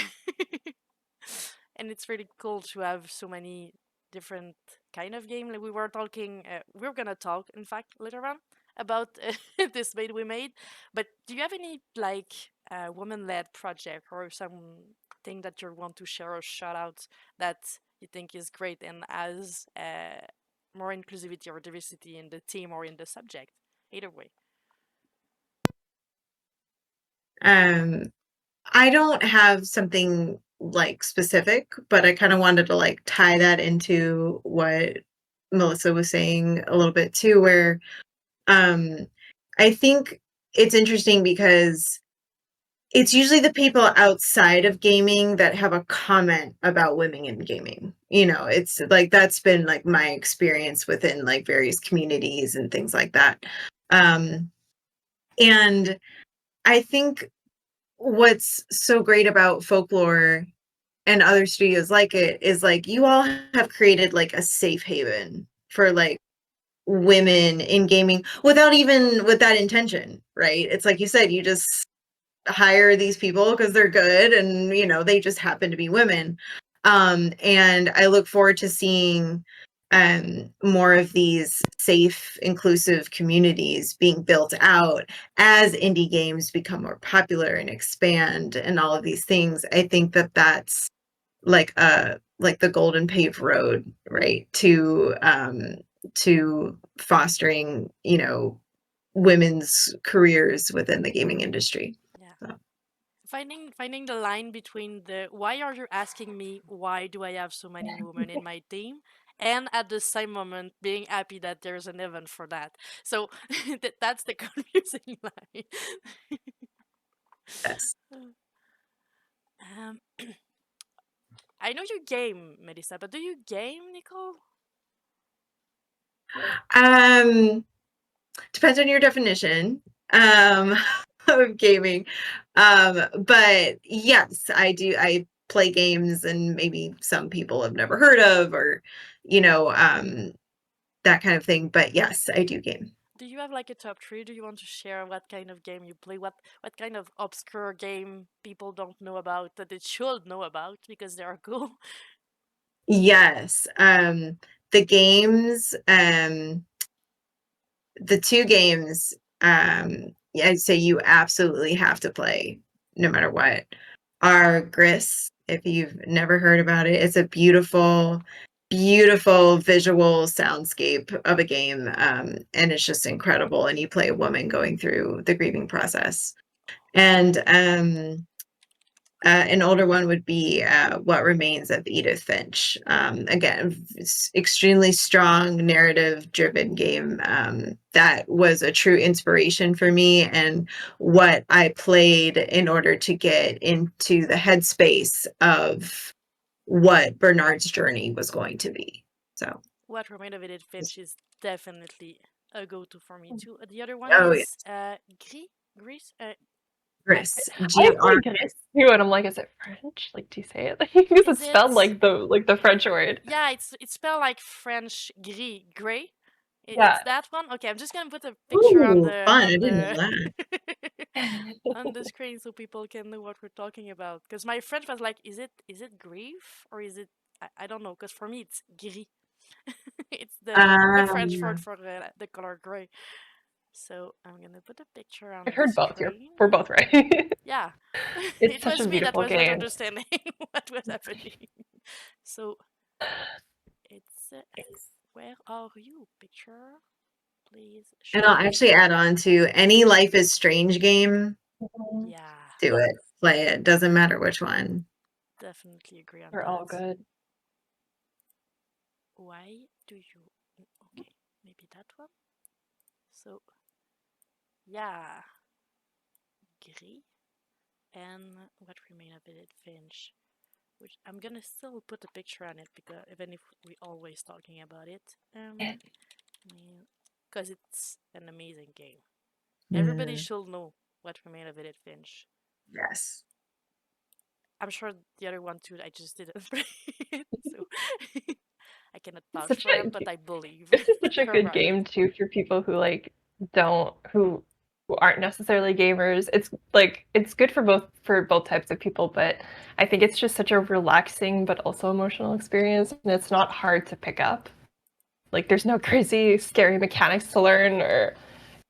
And it's really cool to have so many different kind of game. Like we were talking, we're gonna talk in fact later on about this maid we made. But do you have any like woman-led project or something that you want to share or shout out that you think is great and has more inclusivity or diversity in the team or in the subject? Either way. I don't have something like specific, but I kind of wanted to like tie that into what Melissa was saying a little bit too, where um I think it's interesting because it's usually the people outside of gaming that have a comment about women in gaming. You know, it's like that's been like my experience within like various communities and things like that. And I think what's so great about Folklore and other studios like it is like you all have created like a safe haven for like women in gaming without even with that intention, right? It's like you said, you just hire these people because they're good and you know they just happen to be women. And I look forward to seeing more of these safe inclusive communities being built out as indie games become more popular and expand and all of these things. I think that that's like the golden paved road, right, to fostering, you know, women's careers within the gaming industry. Yeah. So. Finding the line between the why are you asking me why do I have so many women in my team, and at the same moment being happy that there's an event for that. So that's the confusing line. Yes. Um, I know you game, Melissa, but do you game, Nicole? Depends on your definition of gaming. But yes, I do. I play games, and maybe some people have never heard of, or that kind of thing. But yes, I do game. Do you have like a top three? Do you want to share what kind of game you play? What kind of obscure game people don't know about that they should know about because they are cool? Yes. The games, the two games, yeah, I'd say you absolutely have to play no matter what, are Gris. If you've never heard about it, it's a beautiful, beautiful visual soundscape of a game. And it's just incredible. And you play a woman going through the grieving process. And an older one would be What Remains of Edith Finch. Again, it's extremely strong narrative-driven game that was a true inspiration for me and what I played in order to get into the headspace of what Bernard's journey was going to be. So, What Remains of Edith Finch is definitely a go-to for me too. The other one oh, is Gris. Gris, I G-R. say Gris too, and I'm like, is it French? Like, do you say it? Because Is it's spelled it- like the French word. Yeah, it's spelled like French gray. Yeah. It's that one. Okay, I'm just gonna put a picture on Ooh, the fun! I didn't know that. on the screen so people can know what we're talking about. Because my French was like, is it grief or is it? I don't know. Because for me it's gris. It's the French word for the color gray. So I'm gonna put a picture on I've heard the both. screen. We're both right. Yeah, It's it such was a me that beautiful was not game. understanding what was happening. So it's where are you? Picture, please. And I'll show. actually add on to any Life is Strange game. Yeah, Do it, play it. Doesn't matter which one. definitely agree on They're that. all good. Why do you? Okay, maybe that one. So, yeah, Gris and What Remains of Edith Finch, which I'm gonna still put a picture on it because even if we always talking about it, because it's an amazing game. Everybody should know What Remains of Edith Finch. Yes. I'm sure the other one too. I just didn't play it, so I cannot It's vouch such for a it. But I believe This is such a you're good right. game too for people who like don't who aren't necessarily gamers. It's good for both types of people, but I think it's just such a relaxing but also emotional experience, and it's not hard to pick up. Like there's no crazy scary mechanics to learn, or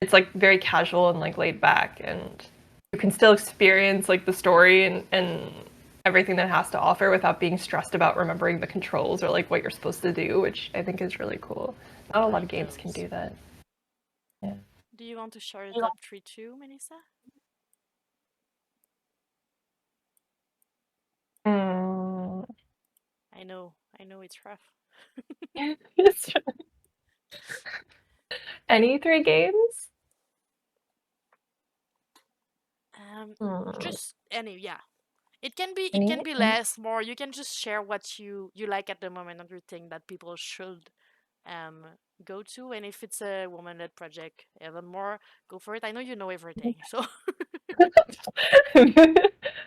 it's like very casual and like laid back, and you can still experience like the story and everything that it has to offer without being stressed about remembering the controls or like what you're supposed to do, which I think is really cool. Not a lot of games can do that. Yeah. Do you want to share your top 3 too, Melissa? Mm. I know it's rough. Any 3 games? Just any, yeah. It can be Any? less, more. You can just share what you like at the moment and you think that people should go to, and if it's a woman-led project, even more, go for it. I know you know everything, so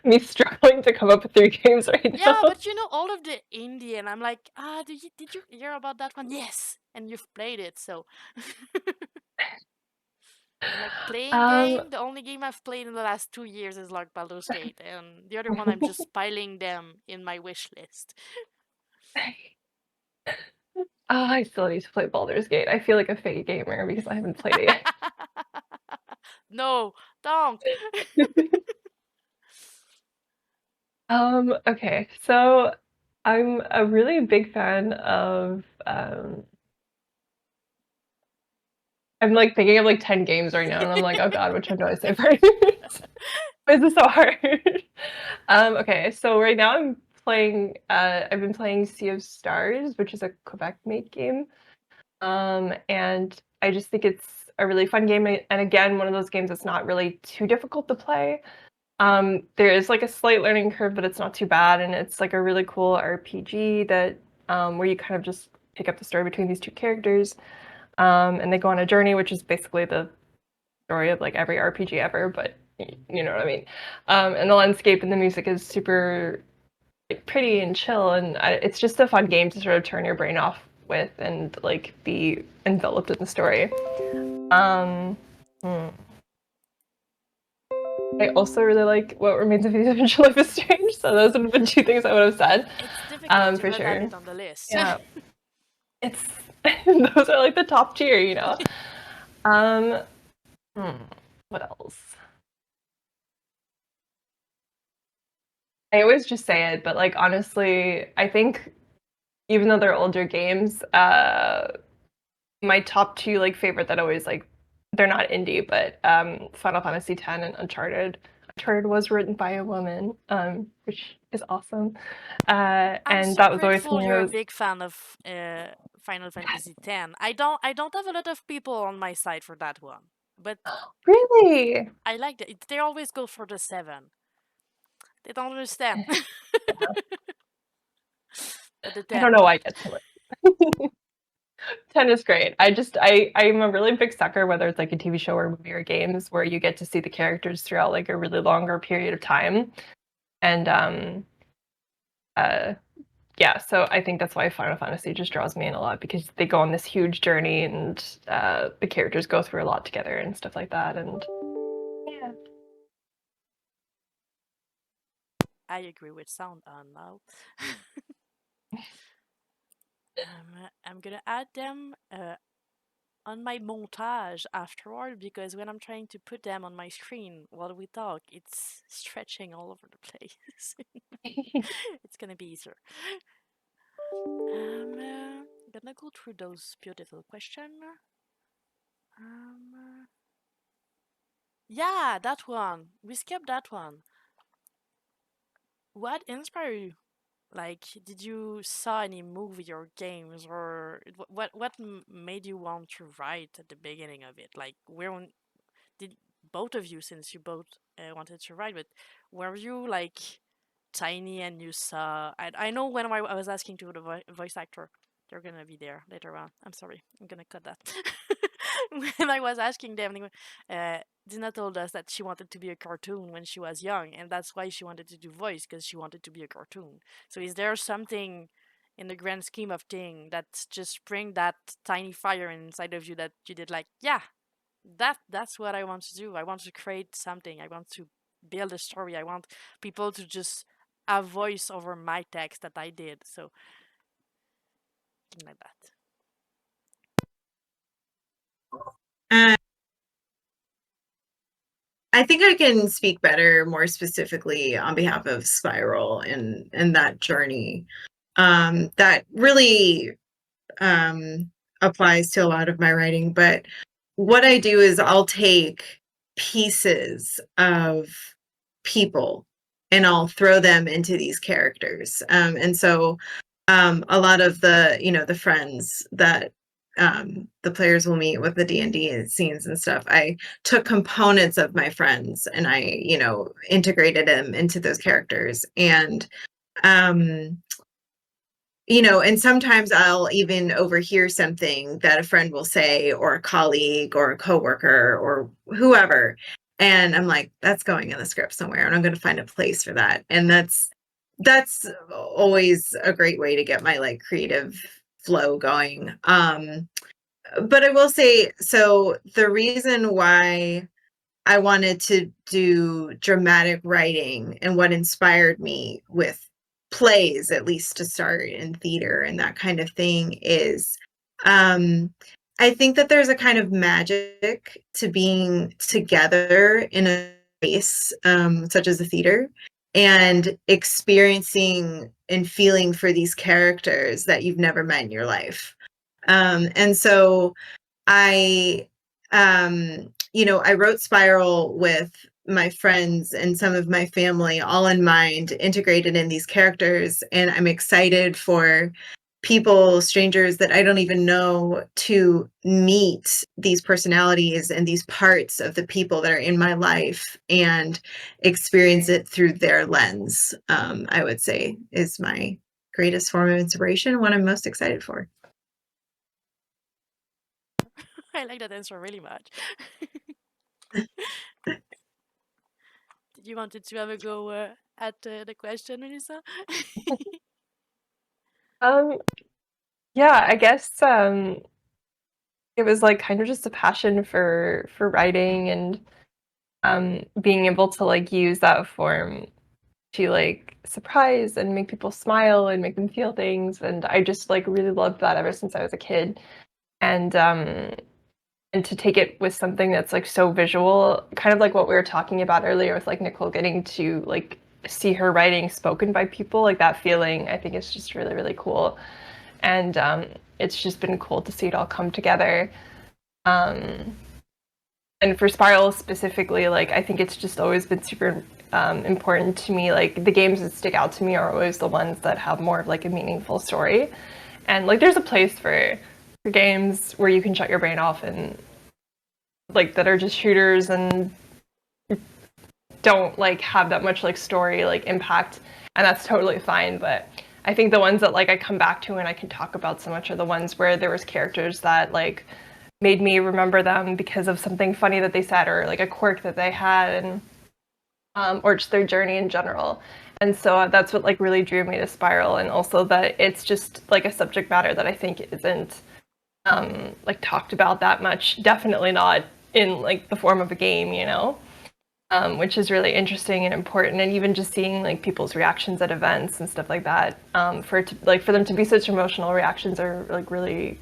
Me struggling to come up with 3 games right now. yeah, but you know all of the indie, and I'm like, did you hear about that one? Yes, and you've played it, so I'm like playing game. The only game I've played in the last 2 years is like Baldur's Gate, and the other one I'm just piling them in my wish list. I still need to play Baldur's Gate. I feel like a fake gamer because I haven't played it yet. No, don't. Okay, so I'm a really big fan of I'm like thinking of like 10 games right now, and I'm like, oh god, which one do I say first? Why is this so hard? Okay, so right now I'm playing I've been playing Sea of Stars, which is a Quebec-made game. And I just think it's a really fun game, and again, one of those games that's not really too difficult to play. There is like a slight learning curve, but it's not too bad, and it's like a really cool RPG that where you kind of just pick up the story between these two characters, and they go on a journey, which is basically the story of like every RPG ever, but you know what I mean. And the landscape and the music is super like, pretty and chill, and it's just a fun game to sort of turn your brain off with and like be enveloped in the story. I also really like What Remains of Edith Finch Life is Strange, so those would have been two things I would have said. It's difficult for to sure. add it on the list. Yeah. It's those are like the top tier, you know. What else? I always just say it, but like honestly, I think even though they're older games, my top two like favorite that always like they're not indie, but Final Fantasy X and Uncharted. Uncharted was written by a woman, which is awesome. I'm And so that was always grateful something you're that a was big fan of Final Fantasy X. I don't have a lot of people on my side for that one, but really. I like that. They always go for the 7. They don't understand. But the I 10. don't know why I get so much. 10 is great. I'm a really big sucker, whether it's like a TV show or movie or games, where you get to see the characters throughout like a really longer period of time. And yeah, so I think that's why Final Fantasy just draws me in a lot, because they go on this huge journey and the characters go through a lot together and stuff like that. And yeah. I agree with sound on now. I'm gonna add them on my montage afterward, because when I'm trying to put them on my screen while we talk, it's stretching all over the place. It's gonna be easier. I'm gonna go through those beautiful questions. Yeah, that one. We skipped that one. What inspired you? Like, did you saw any movie or games, or what made you want to write at the beginning of it? Like, did both of you, since you both wanted to write, but were you like tiny and you saw? I know when I was asking to the voice actor, they're gonna be there later on. I'm sorry, I'm gonna cut that. When I was asking them, Dina told us that she wanted to be a cartoon when she was young, and that's why she wanted to do voice, because she wanted to be a cartoon. So is there something in the grand scheme of things that just bring that tiny fire inside of you that you did like, yeah, that's what I want to do. I want to create something. I want to build a story. I want people to just have voice over my text that I did. So something like that. I think I can speak better, more specifically on behalf of Spiral and that journey. That really applies to a lot of my writing. But what I do is I'll take pieces of people and I'll throw them into these characters. And so a lot of the friends that the players will meet with the D&D scenes and stuff, I took components of my friends and I integrated them into those characters. And and sometimes I'll even overhear something that a friend will say, or a colleague or a coworker or whoever, and I'm like, that's going in the script somewhere, and I'm going to find a place for that. And that's always a great way to get my like creative flow going. But I will say, so the reason why I wanted to do dramatic writing and what inspired me with plays, at least to start in theater and that kind of thing, is I think that there's a kind of magic to being together in a space such as a theater and experiencing and feeling for these characters that you've never met in your life. And so I I wrote Spiral with my friends and some of my family all in mind, integrated in these characters, and I'm excited for people, strangers that I don't even know, to meet these personalities and these parts of the people that are in my life and experience it through their lens, I would say is my greatest form of inspiration, what I'm most excited for. I like that answer really much. Did you wanted to have a go at the question, Melissa? Yeah, I guess it was like kind of just a passion for writing and being able to like use that form to like surprise and make people smile and make them feel things. And I just like really loved that ever since I was a kid. And to take it with something that's like so visual, kind of like what we were talking about earlier with like Nicole getting to like see her writing spoken by people, like that feeling, I think is just really, really cool. And it's just been cool to see it all come together. And for Spiral specifically, like I think it's just always been super important to me. Like the games that stick out to me are always the ones that have more of like a meaningful story. And like there's a place for games where you can shut your brain off and like that are just shooters and don't like have that much like story like impact, and that's totally fine. But I think the ones that like I come back to and I can talk about so much are the ones where there was characters that like made me remember them because of something funny that they said or like a quirk that they had, and or just their journey in general. And so that's what like really drew me to Spiral, and also that it's just like a subject matter that I think isn't like talked about that much. Definitely not in like the form of a game, you know, which is really interesting and important. And even just seeing like people's reactions at events and stuff like that, for them to be such emotional reactions are like really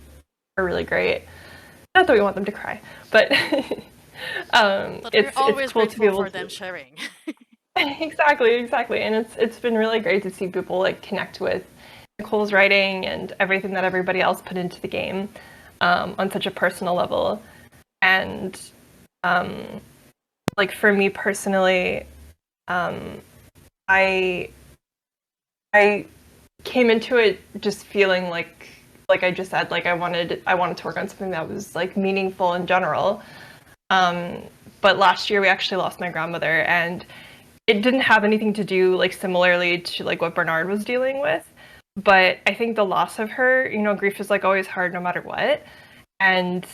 great. Not that we want them to cry, but But we're always it's cool to be grateful able for them sharing. exactly, and it's been really great to see people like connect with Nicole's writing and everything that everybody else put into the game on such a personal level. And like for me personally, I came into it just feeling like I just said, like I wanted to work on something that was like meaningful in general. But last year we actually lost my grandmother, and it didn't have anything to do like similarly to like what Bernard was dealing with. But I think the loss of her, you know, grief is like always hard no matter what. And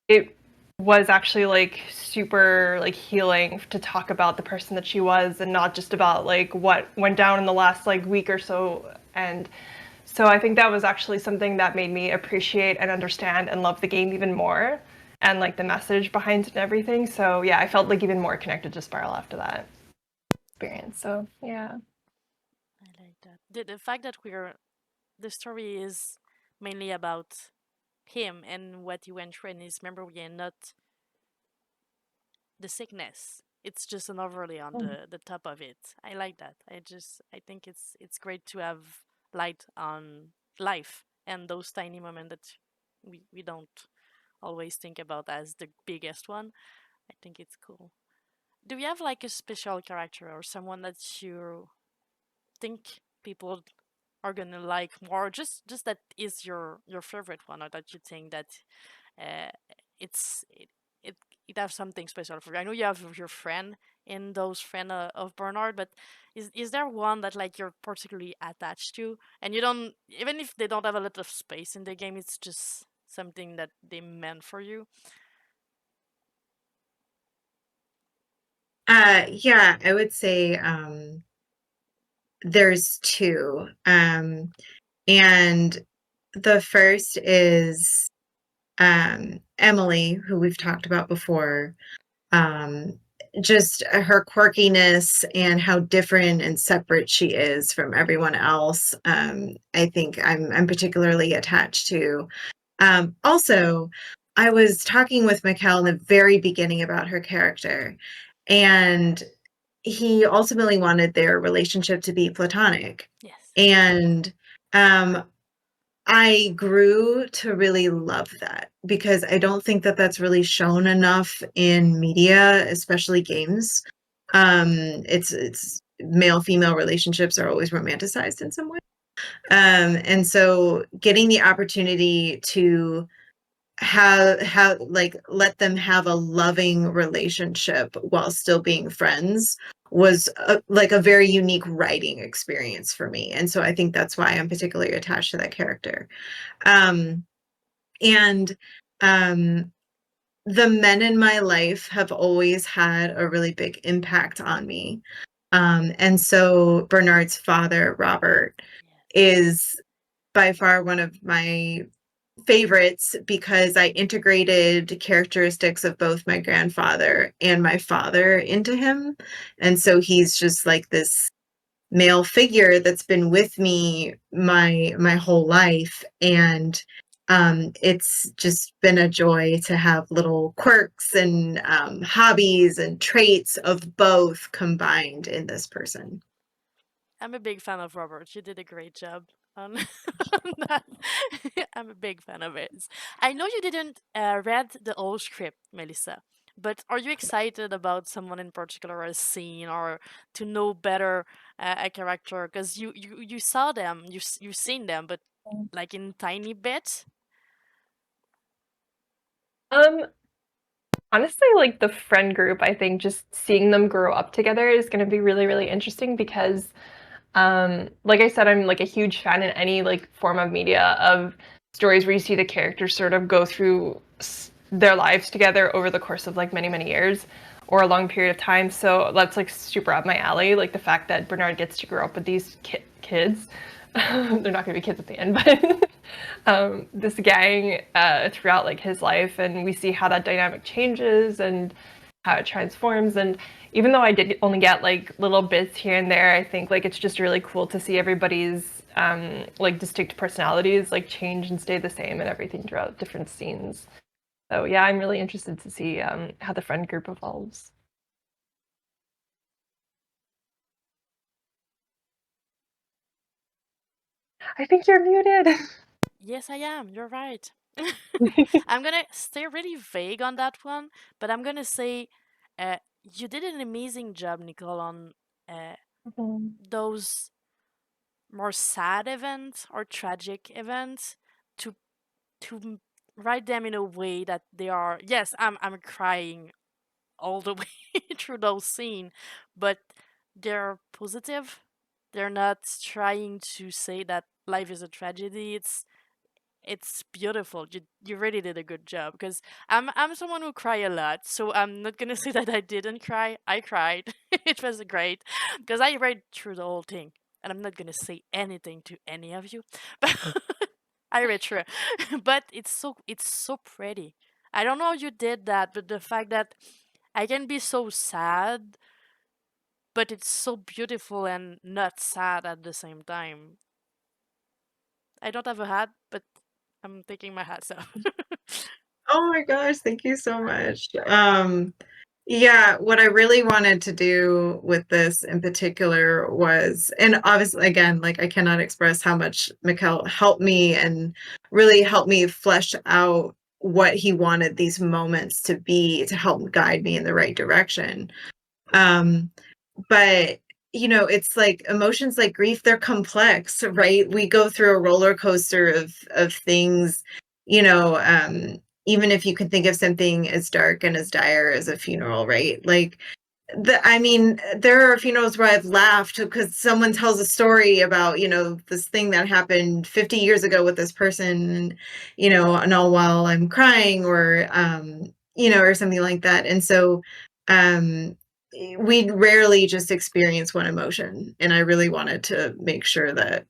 it was actually like super like healing to talk about the person that she was and not just about like what went down in the last like week or so. And so I think that was actually something that made me appreciate and understand and love the game even more, and like the message behind it and everything. So yeah, I felt like even more connected to Spiral after that experience. So yeah. I like that. The fact that the story is mainly about him and what he went through in his memory and not the sickness. It's just an overlay on the top of it. I like that. I think it's great to have light on life and those tiny moments that we don't always think about as the biggest one. I think it's cool. Do you have like a special character or someone that you think people are gonna like more? Just that is your favorite one, or that you think that uh, it's it have something special for you. I know you have your friend in those friend of Bernard, but is there one that like you're particularly attached to, and you don't, even if they don't have a lot of space in the game, it's just something that they meant for you? Yeah, I would say there's two. And the first is Emily, who we've talked about before. Just her quirkiness and how different and separate she is from everyone else. I think I'm particularly attached to. Also, I was talking with Mikkel in the very beginning about her character, and he ultimately wanted their relationship to be platonic. Yes. And I grew to really love that, because I don't think that that's really shown enough in media, especially games. It's male-female relationships are always romanticized in some way. And so getting the opportunity to have like let them have a loving relationship while still being friends was like a very unique writing experience for me. And so I think that's why I'm particularly attached to that character. Um, and um, the men in my life have always had a really big impact on me. And so Bernard's father, Robert, is by far one of my favorites because I integrated characteristics of both my grandfather and my father into him. And so he's just like this male figure that's been with me my whole life. And it's just been a joy to have little quirks and hobbies and traits of both combined in this person. I'm a big fan of Robert. You did a great job on, on that. I'm a big fan of it. I know you didn't read the whole script, Melissa, but are you excited about someone in particular, a scene, or to know better a character? Because you saw them, you've seen them, but like in tiny bits. Honestly, like the friend group, I think just seeing them grow up together is going to be really, really interesting because, like I said, I'm like a huge fan in any like form of media of stories where you see the characters sort of go through their lives together over the course of like many, many years or a long period of time. So that's like super up my alley. Like the fact that Bernard gets to grow up with these kids. They're not going to be kids at the end, but this gang throughout like his life, and we see how that dynamic changes and how it transforms. And even though I did only get like little bits here and there, I think like it's just really cool to see everybody's like distinct personalities like change and stay the same and everything throughout different scenes. So yeah, I'm really interested to see how the friend group evolves. I think you're muted. Yes, I am. You're right. I'm gonna stay really vague on that one, but I'm gonna say you did an amazing job, Nicole, on those more sad events or tragic events to write them in a way that they are. Yes, I'm crying all the way through those scenes, but they're positive. They're not trying to say that life is a tragedy. It's beautiful. You really did a good job because I'm someone who cry a lot, so I'm not gonna say that I didn't cry. I cried. It was great because I read through the whole thing, and I'm not gonna say anything to any of you, but I read through, but it's so pretty. I don't know how you did that, but the fact that I can be so sad, but it's so beautiful and not sad at the same time. I don't have a hat, but I'm taking my hats off. Oh my gosh, thank you so much. Yeah, what I really wanted to do with this in particular was, and obviously, again, like I cannot express how much Mikkel helped me and really helped me flesh out what he wanted these moments to be to help guide me in the right direction. But it's like emotions like grief, they're complex, right? We go through a roller coaster of things, even if you can think of something as dark and as dire as a funeral, right? Like there are funerals where I've laughed because someone tells a story about, this thing that happened 50 years ago with this person, and all while I'm crying or or something like that. And so we rarely just experience one emotion. And I really wanted to make sure that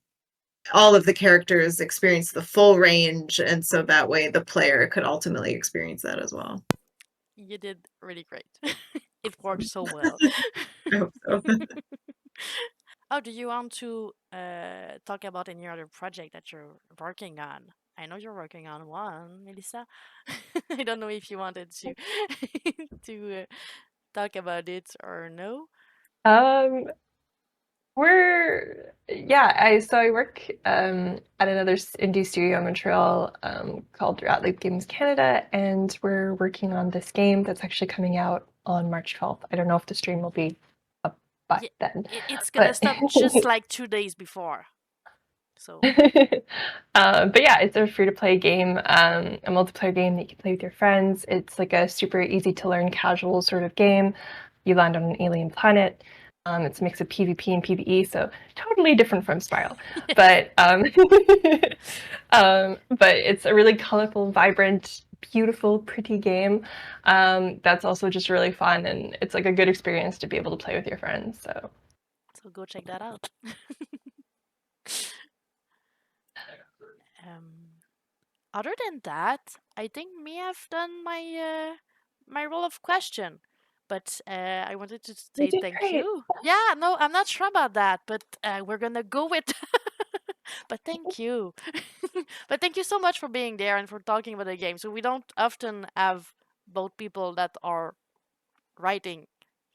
all of the characters experience the full range. And so that way the player could ultimately experience that as well. You did really great. It worked so well. I hope so. Oh, do you want to talk about any other project that you're working on? I know you're working on one, Melissa. I don't know if you wanted to to talk about it or no. I work at another indie studio in Montreal called Rat Loop Games Canada, and we're working on this game that's actually coming out on March 12th. I don't know if the stream will be up by then. It's gonna but- stop just like 2 days before. So But yeah, it's a free-to-play game, a multiplayer game that you can play with your friends. It's like a super easy to learn casual sort of game. You land on an alien planet. It's a mix of PvP and PvE, so totally different from Spiral. But but it's a really colorful, vibrant, beautiful, pretty game. That's also just really fun, and it's like a good experience to be able to play with your friends. So go check that out. Other than that, I think me have done my my role of question. But I wanted to say did thank great. you. Yeah, no, I'm not sure about that, but we're gonna go with. But thank you. But thank you so much for being there and for talking about the game. So we don't often have both people that are writing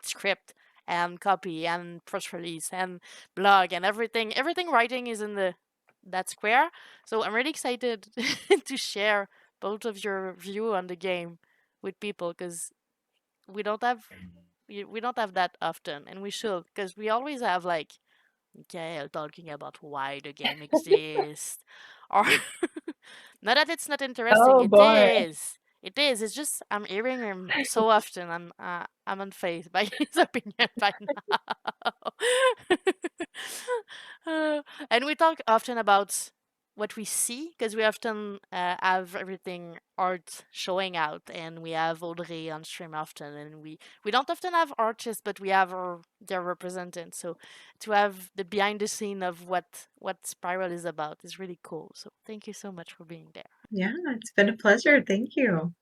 script and copy and press release and blog and everything. Everything writing is in that square. So I'm really excited to share both of your view on the game with people because we don't have we don't have that often, and we should, because we always have like Mikael talking about why the game exists, or not that it's not interesting. Oh boy. It is. It's just I'm hearing him so often. I'm unfazed by his opinion by now. And we talk often about what we see because we often have everything art showing out, and we have Audrey on stream often, and we don't often have artists, but we have their representant. So to have the behind the scene of what Spiral is about is really cool. So thank you so much for being there. Yeah, it's been a pleasure. Thank you.